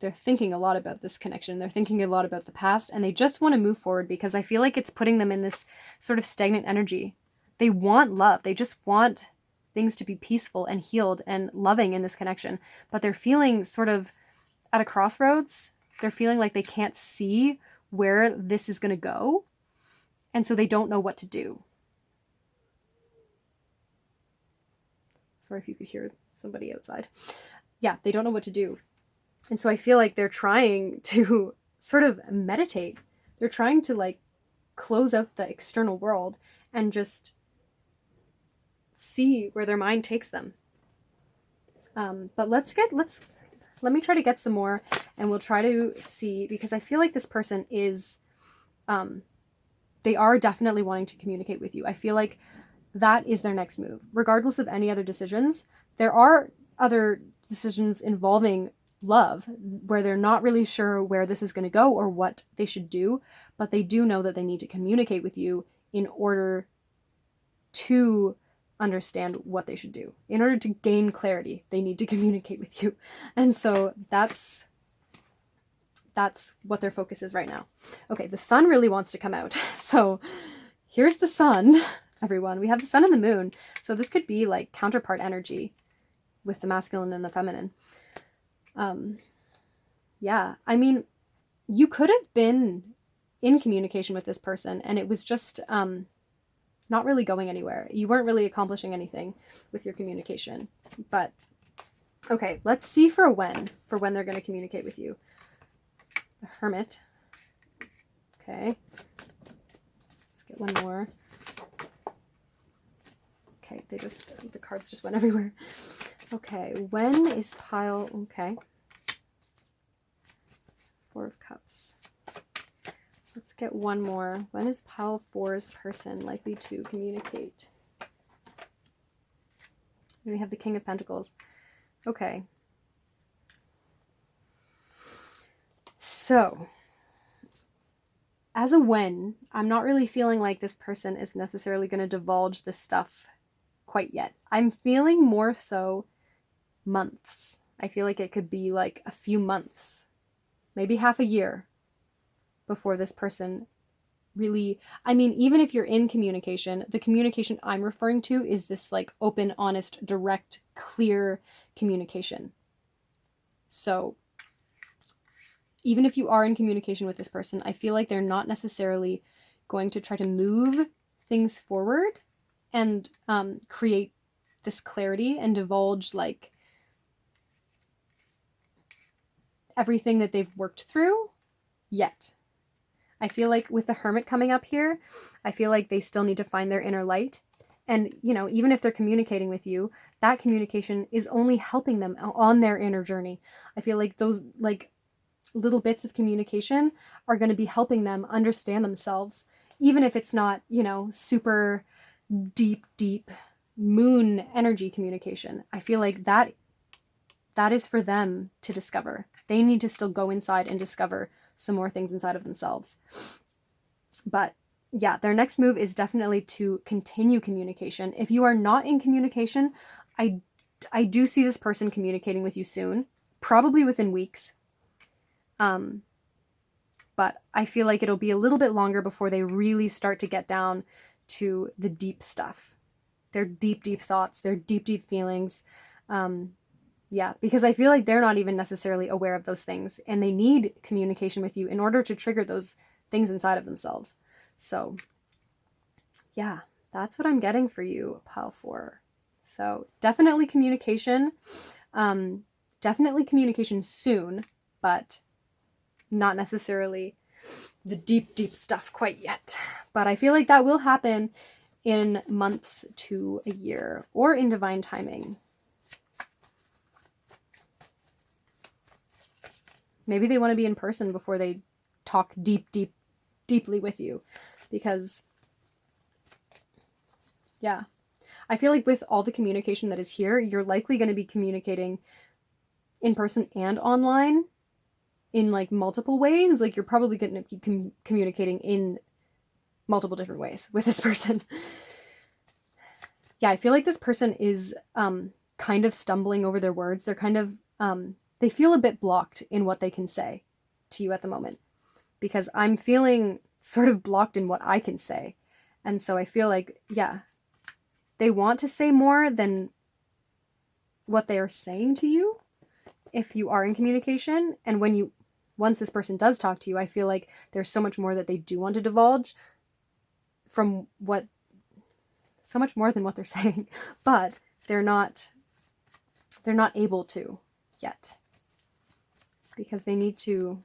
They're thinking a lot about this connection. They're thinking a lot about the past, and they just want to move forward because I feel like it's putting them in this sort of stagnant energy. They want love. They just want things to be peaceful and healed and loving in this connection. But they're feeling sort of at a crossroads. They're feeling like they can't see where this is going to go. And so they don't know what to do. Sorry if you could hear somebody outside. Yeah, they don't know what to do. And so I feel like they're trying to sort of meditate. They're trying to like close out the external world and just see where their mind takes them. But let me try to get some more, and we'll try to see, because I feel like this person is, they are definitely wanting to communicate with you. I feel like that is their next move. Regardless of any other decisions, there are other decisions involving love where they're not really sure where this is going to go or what they should do, but they do know that they need to communicate with you in order to understand what they should do. In order to gain clarity, they need to communicate with you. And so that's what their focus is right now. Okay, the sun really wants to come out. So here's the sun. Everyone, we have the sun and the moon. So this could be like counterpart energy with the masculine and the feminine. Yeah, I mean, you could have been in communication with this person and it was just not not really going anywhere. You weren't really accomplishing anything with your communication. But okay, let's see for when they're going to communicate with you. The Hermit. Okay. Let's get one more. Okay, the cards just went everywhere. Okay, when is pile, okay. 4 of Cups. Let's get one more. When is pile 4's person likely to communicate? And we have the King of Pentacles. Okay. So, as a when, I'm not really feeling like this person is necessarily going to divulge this stuff quite yet. I'm feeling more so months. I feel like it could be like a few months, maybe half a year before this person really, I mean, even if you're in communication, the communication I'm referring to is this like open, honest, direct, clear communication. So even if you are in communication with this person, I feel like they're not necessarily going to try to move things forward and create this clarity and divulge like everything that they've worked through yet. I feel like with the Hermit coming up here, I feel like they still need to find their inner light. And, you know, even if they're communicating with you, that communication is only helping them on their inner journey. I feel like those like little bits of communication are going to be helping them understand themselves, even if it's not, you know, super deep moon energy communication. I feel like that is for them to discover. They need to still go inside and discover some more things inside of themselves. But yeah, their next move is definitely to continue communication. If you are not in communication, I do see this person communicating with you soon, probably within weeks. But I feel like it'll be a little bit longer before they really start to get down to the deep stuff, their deep thoughts, their deep feelings. Yeah, because I feel like they're not even necessarily aware of those things, and they need communication with you in order to trigger those things inside of themselves. So yeah, that's what I'm getting for you, pile 4. So definitely communication, soon, but not necessarily the deep stuff quite yet. But I feel like that will happen in months to a year, or in divine timing. Maybe they want to be in person before they talk deeply with you. Because, yeah, I feel like with all the communication that is here, you're likely going to be communicating in person and online in like multiple ways. Like you're probably going to be communicating in multiple different ways with this person. Yeah, I feel like this person is kind of stumbling over their words. They're kind of they feel a bit blocked in what they can say to you at the moment, because I'm feeling sort of blocked in what I can say. And so I feel like, yeah, they want to say more than what they are saying to you if you are in communication. And once this person does talk to you, I feel like there's so much more that they do want to divulge so much more than what they're saying, but they're not able to yet. Because they need to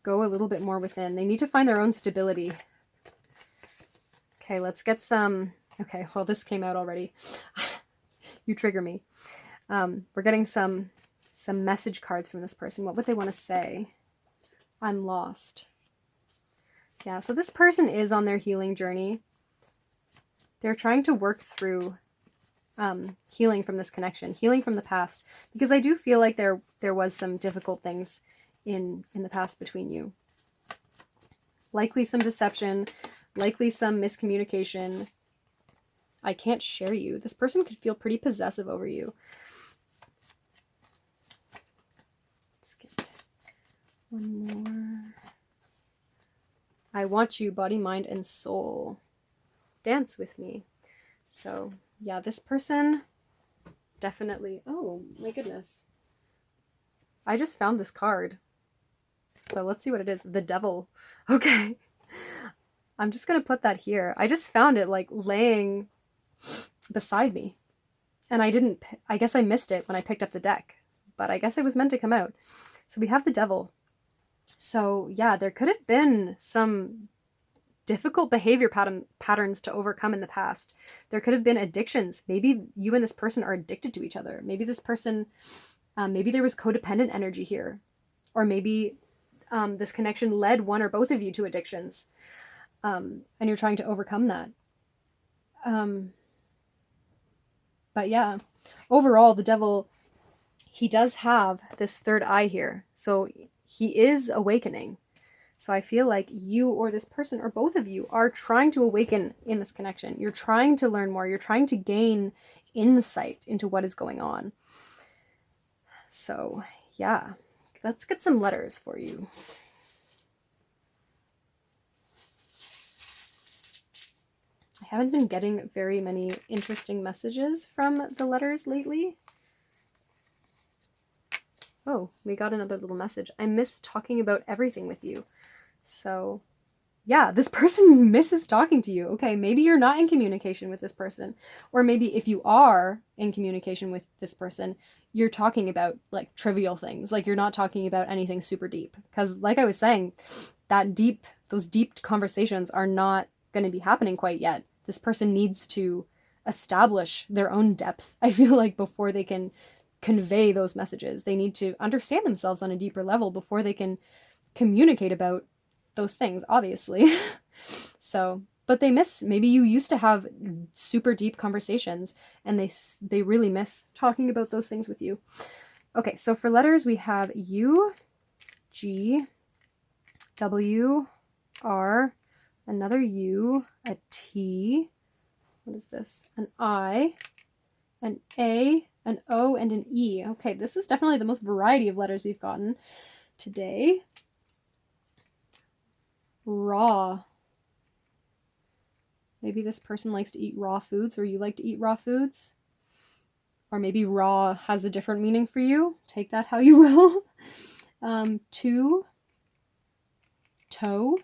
go a little bit more within. They need to find their own stability. Okay, let's get some, okay, well, this came out already. You trigger me. We're getting some message cards from this person. What would they want to say? I'm lost. Yeah, so this person is on their healing journey. They're trying to work through healing from this connection, healing from the past, because I do feel like there was some difficult things in the past between you. Likely some deception, likely some miscommunication. I can't share you. This person could feel pretty possessive over you. Let's get one more. I want you, body, mind, and soul. Dance with me. So yeah, this person definitely, oh my goodness. I just found this card. So let's see what it is. The Devil. Okay. I'm just going to put that here. I just found it like laying beside me. And I guess I missed it when I picked up the deck, but I guess it was meant to come out. So we have the Devil. So yeah, there could have been some difficult behavior patterns to overcome in the past. There could have been addictions. Maybe you and this person are addicted to each other. Maybe this person, maybe there was codependent energy here. Or maybe this connection led one or both of you to addictions. And you're trying to overcome that. But yeah, overall, the Devil, he does have this third eye here. So he is awakening. So I feel like you or this person or both of you are trying to awaken in this connection. You're trying to learn more. You're trying to gain insight into what is going on. So yeah, let's get some letters for you. I haven't been getting very many interesting messages from the letters lately. Oh, we got another little message. I miss talking about everything with you. So yeah, this person misses talking to you. Okay, maybe you're not in communication with this person. Or maybe if you are in communication with this person, you're talking about like trivial things. Like you're not talking about anything super deep. Because like I was saying, those deep conversations are not going to be happening quite yet. This person needs to establish their own depth, I feel like, before they can convey those messages. They need to understand themselves on a deeper level before they can communicate about those things, obviously. So, but they miss, maybe you used to have super deep conversations and they really miss talking about those things with you. Okay, so for letters we have U, G, W, R, another U, a T, what is this? An I, an A, an O, and an E. Okay, this is definitely the most variety of letters we've gotten today. Raw. Maybe this person likes to eat raw foods, or you like to eat raw foods. Or maybe raw has a different meaning for you. Take that how you will. Two. Toe.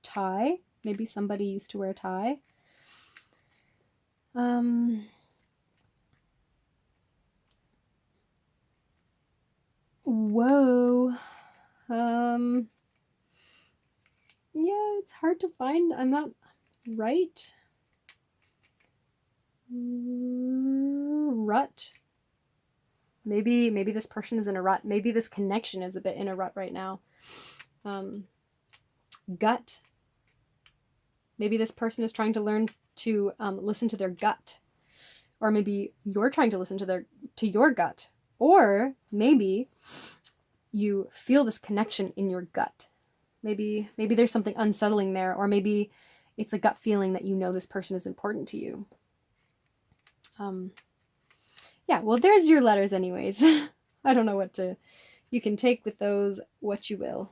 Tie. Maybe somebody used to wear a tie. Whoa. Yeah, it's hard to find. I'm not right. Rut. Maybe this person is in a rut. Maybe this connection is a bit in a rut right now. Gut. Maybe this person is trying to learn to listen to their gut. Or maybe you're trying to listen to your gut. Or maybe you feel this connection in your gut. Maybe there's something unsettling there, or maybe it's a gut feeling that you know this person is important to you. Yeah, well, there's your letters anyways. I don't know what you can take with those what you will.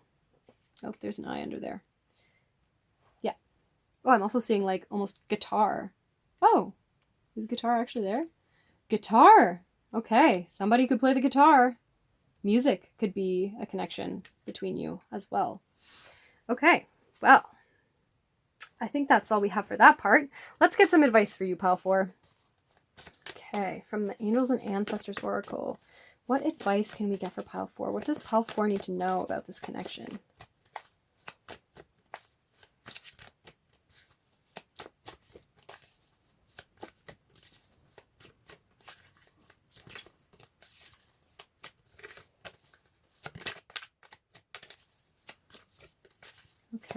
Oh, there's an I under there. Yeah. Oh, I'm also seeing like almost guitar. Oh, is guitar actually there? Guitar! Okay, somebody could play the guitar. Music could be a connection between you as well. Okay, well, I think that's all we have for that part. Let's get some advice for you, Pile 4. Okay, from the Angels and Ancestors Oracle. What advice can we get for Pile 4? What does Pile 4 need to know about this connection?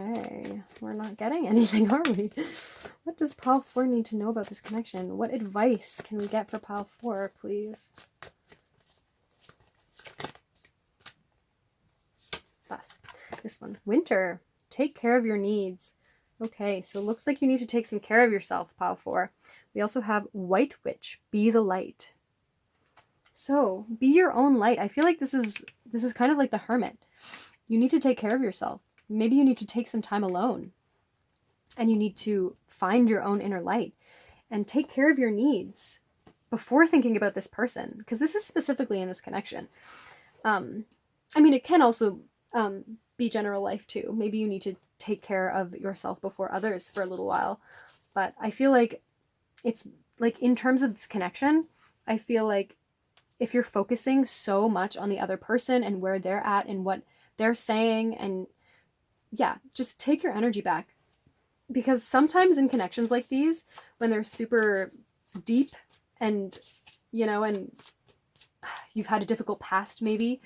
Okay, we're not getting anything, are we? What does Pile 4 need to know about this connection? What advice can we get for Pile 4, please? Last, this one. Winter. Take care of your needs. Okay, so it looks like you need to take some care of yourself, Pile 4. We also have White Witch. Be the light. So, be your own light. I feel like this is kind of like the Hermit. You need to take care of yourself. Maybe you need to take some time alone. And you need to find your own inner light and take care of your needs before thinking about this person. Because this is specifically in this connection. I mean, it can also be general life too. Maybe you need to take care of yourself before others for a little while. But I feel like it's like in terms of this connection, I feel like if you're focusing so much on the other person and where they're at and what they're saying, and yeah, just take your energy back. Because sometimes in connections like these, when they're super deep and, and you've had a difficult past maybe,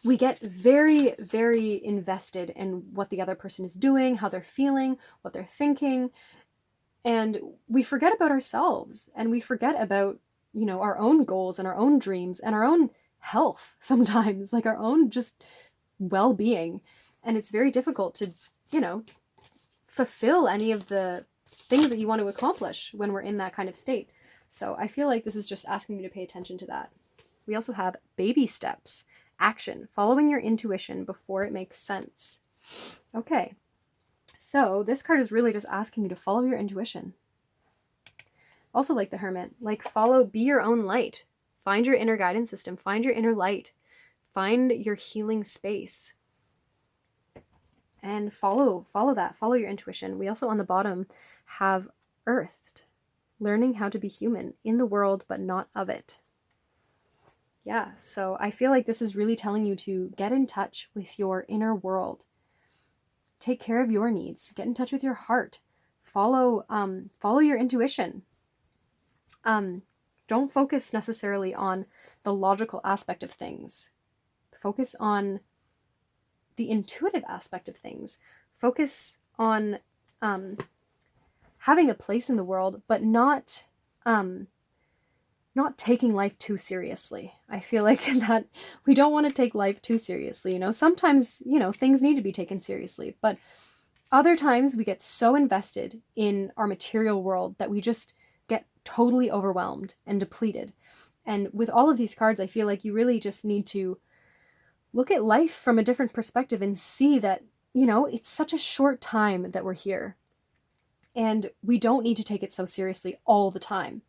we get very, very invested in what the other person is doing, how they're feeling, what they're thinking. And we forget about ourselves, and we forget about, our own goals and our own dreams and our own health sometimes, like our own just well-being. And it's very difficult to, fulfill any of the things that you want to accomplish when we're in that kind of state. So I feel like this is just asking me to pay attention to that. We also have baby steps, action, following your intuition before it makes sense. Okay, so this card is really just asking you to follow your intuition. Also like the Hermit, like be your own light. Find your inner guidance system, find your inner light, find your healing space. And follow your intuition. We also on the bottom have earthed, learning how to be human in the world, but not of it. Yeah, so I feel like this is really telling you to get in touch with your inner world. Take care of your needs. Get in touch with your heart. Follow your intuition. Don't focus necessarily on the logical aspect of things. Focus on the intuitive aspect of things. Focus on having a place in the world, but not taking life too seriously. I feel like that we don't want to take life too seriously. Sometimes, things need to be taken seriously, but other times we get so invested in our material world that we just get totally overwhelmed and depleted. And with all of these cards, I feel like you really just need to look at life from a different perspective and see that, it's such a short time that we're here. And we don't need to take it so seriously all the time,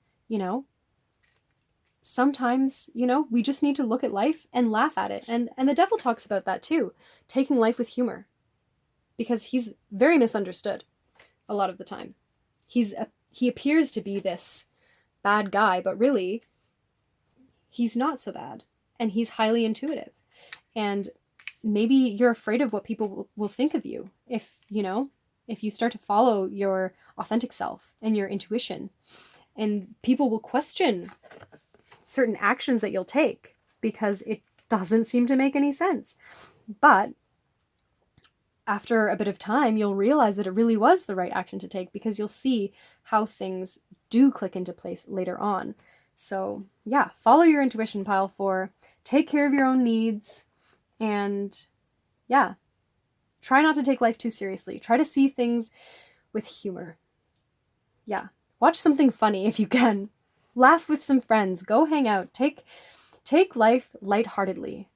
Sometimes, we just need to look at life and laugh at it. And the devil talks about that too, taking life with humor. Because he's very misunderstood a lot of the time. He appears to be this bad guy, but really, he's not so bad. And he's highly intuitive. And maybe you're afraid of what people will think of you if you start to follow your authentic self and your intuition. And people will question certain actions that you'll take because it doesn't seem to make any sense. But after a bit of time, you'll realize that it really was the right action to take because you'll see how things do click into place later on. So yeah, follow your intuition, pile 4. Take care of your own needs. And yeah, try not to take life too seriously. Try to see things with humor. Yeah, watch something funny if you can. Laugh with some friends. Go hang out. Take life lightheartedly.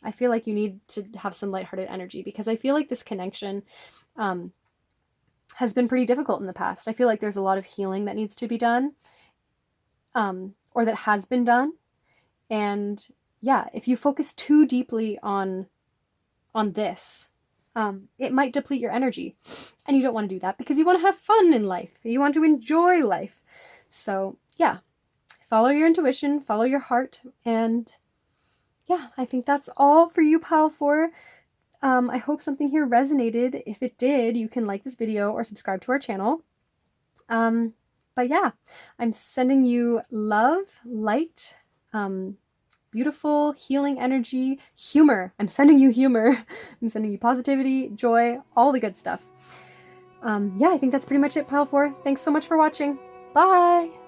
I feel like you need to have some lighthearted energy because I feel like this connection has been pretty difficult in the past. I feel like there's a lot of healing that needs to be done or that has been done. And yeah, if you focus too deeply on this, it might deplete your energy. And you don't want to do that because you want to have fun in life. You want to enjoy life. So yeah, follow your intuition, follow your heart. And yeah, I think that's all for you, pile 4. I hope something here resonated. If it did, you can like this video or subscribe to our channel. But yeah, I'm sending you love, light, beautiful, healing energy, humor. I'm sending you humor. I'm sending you positivity, joy, all the good stuff. Yeah, I think that's pretty much it, pile 4. Thanks so much for watching. Bye!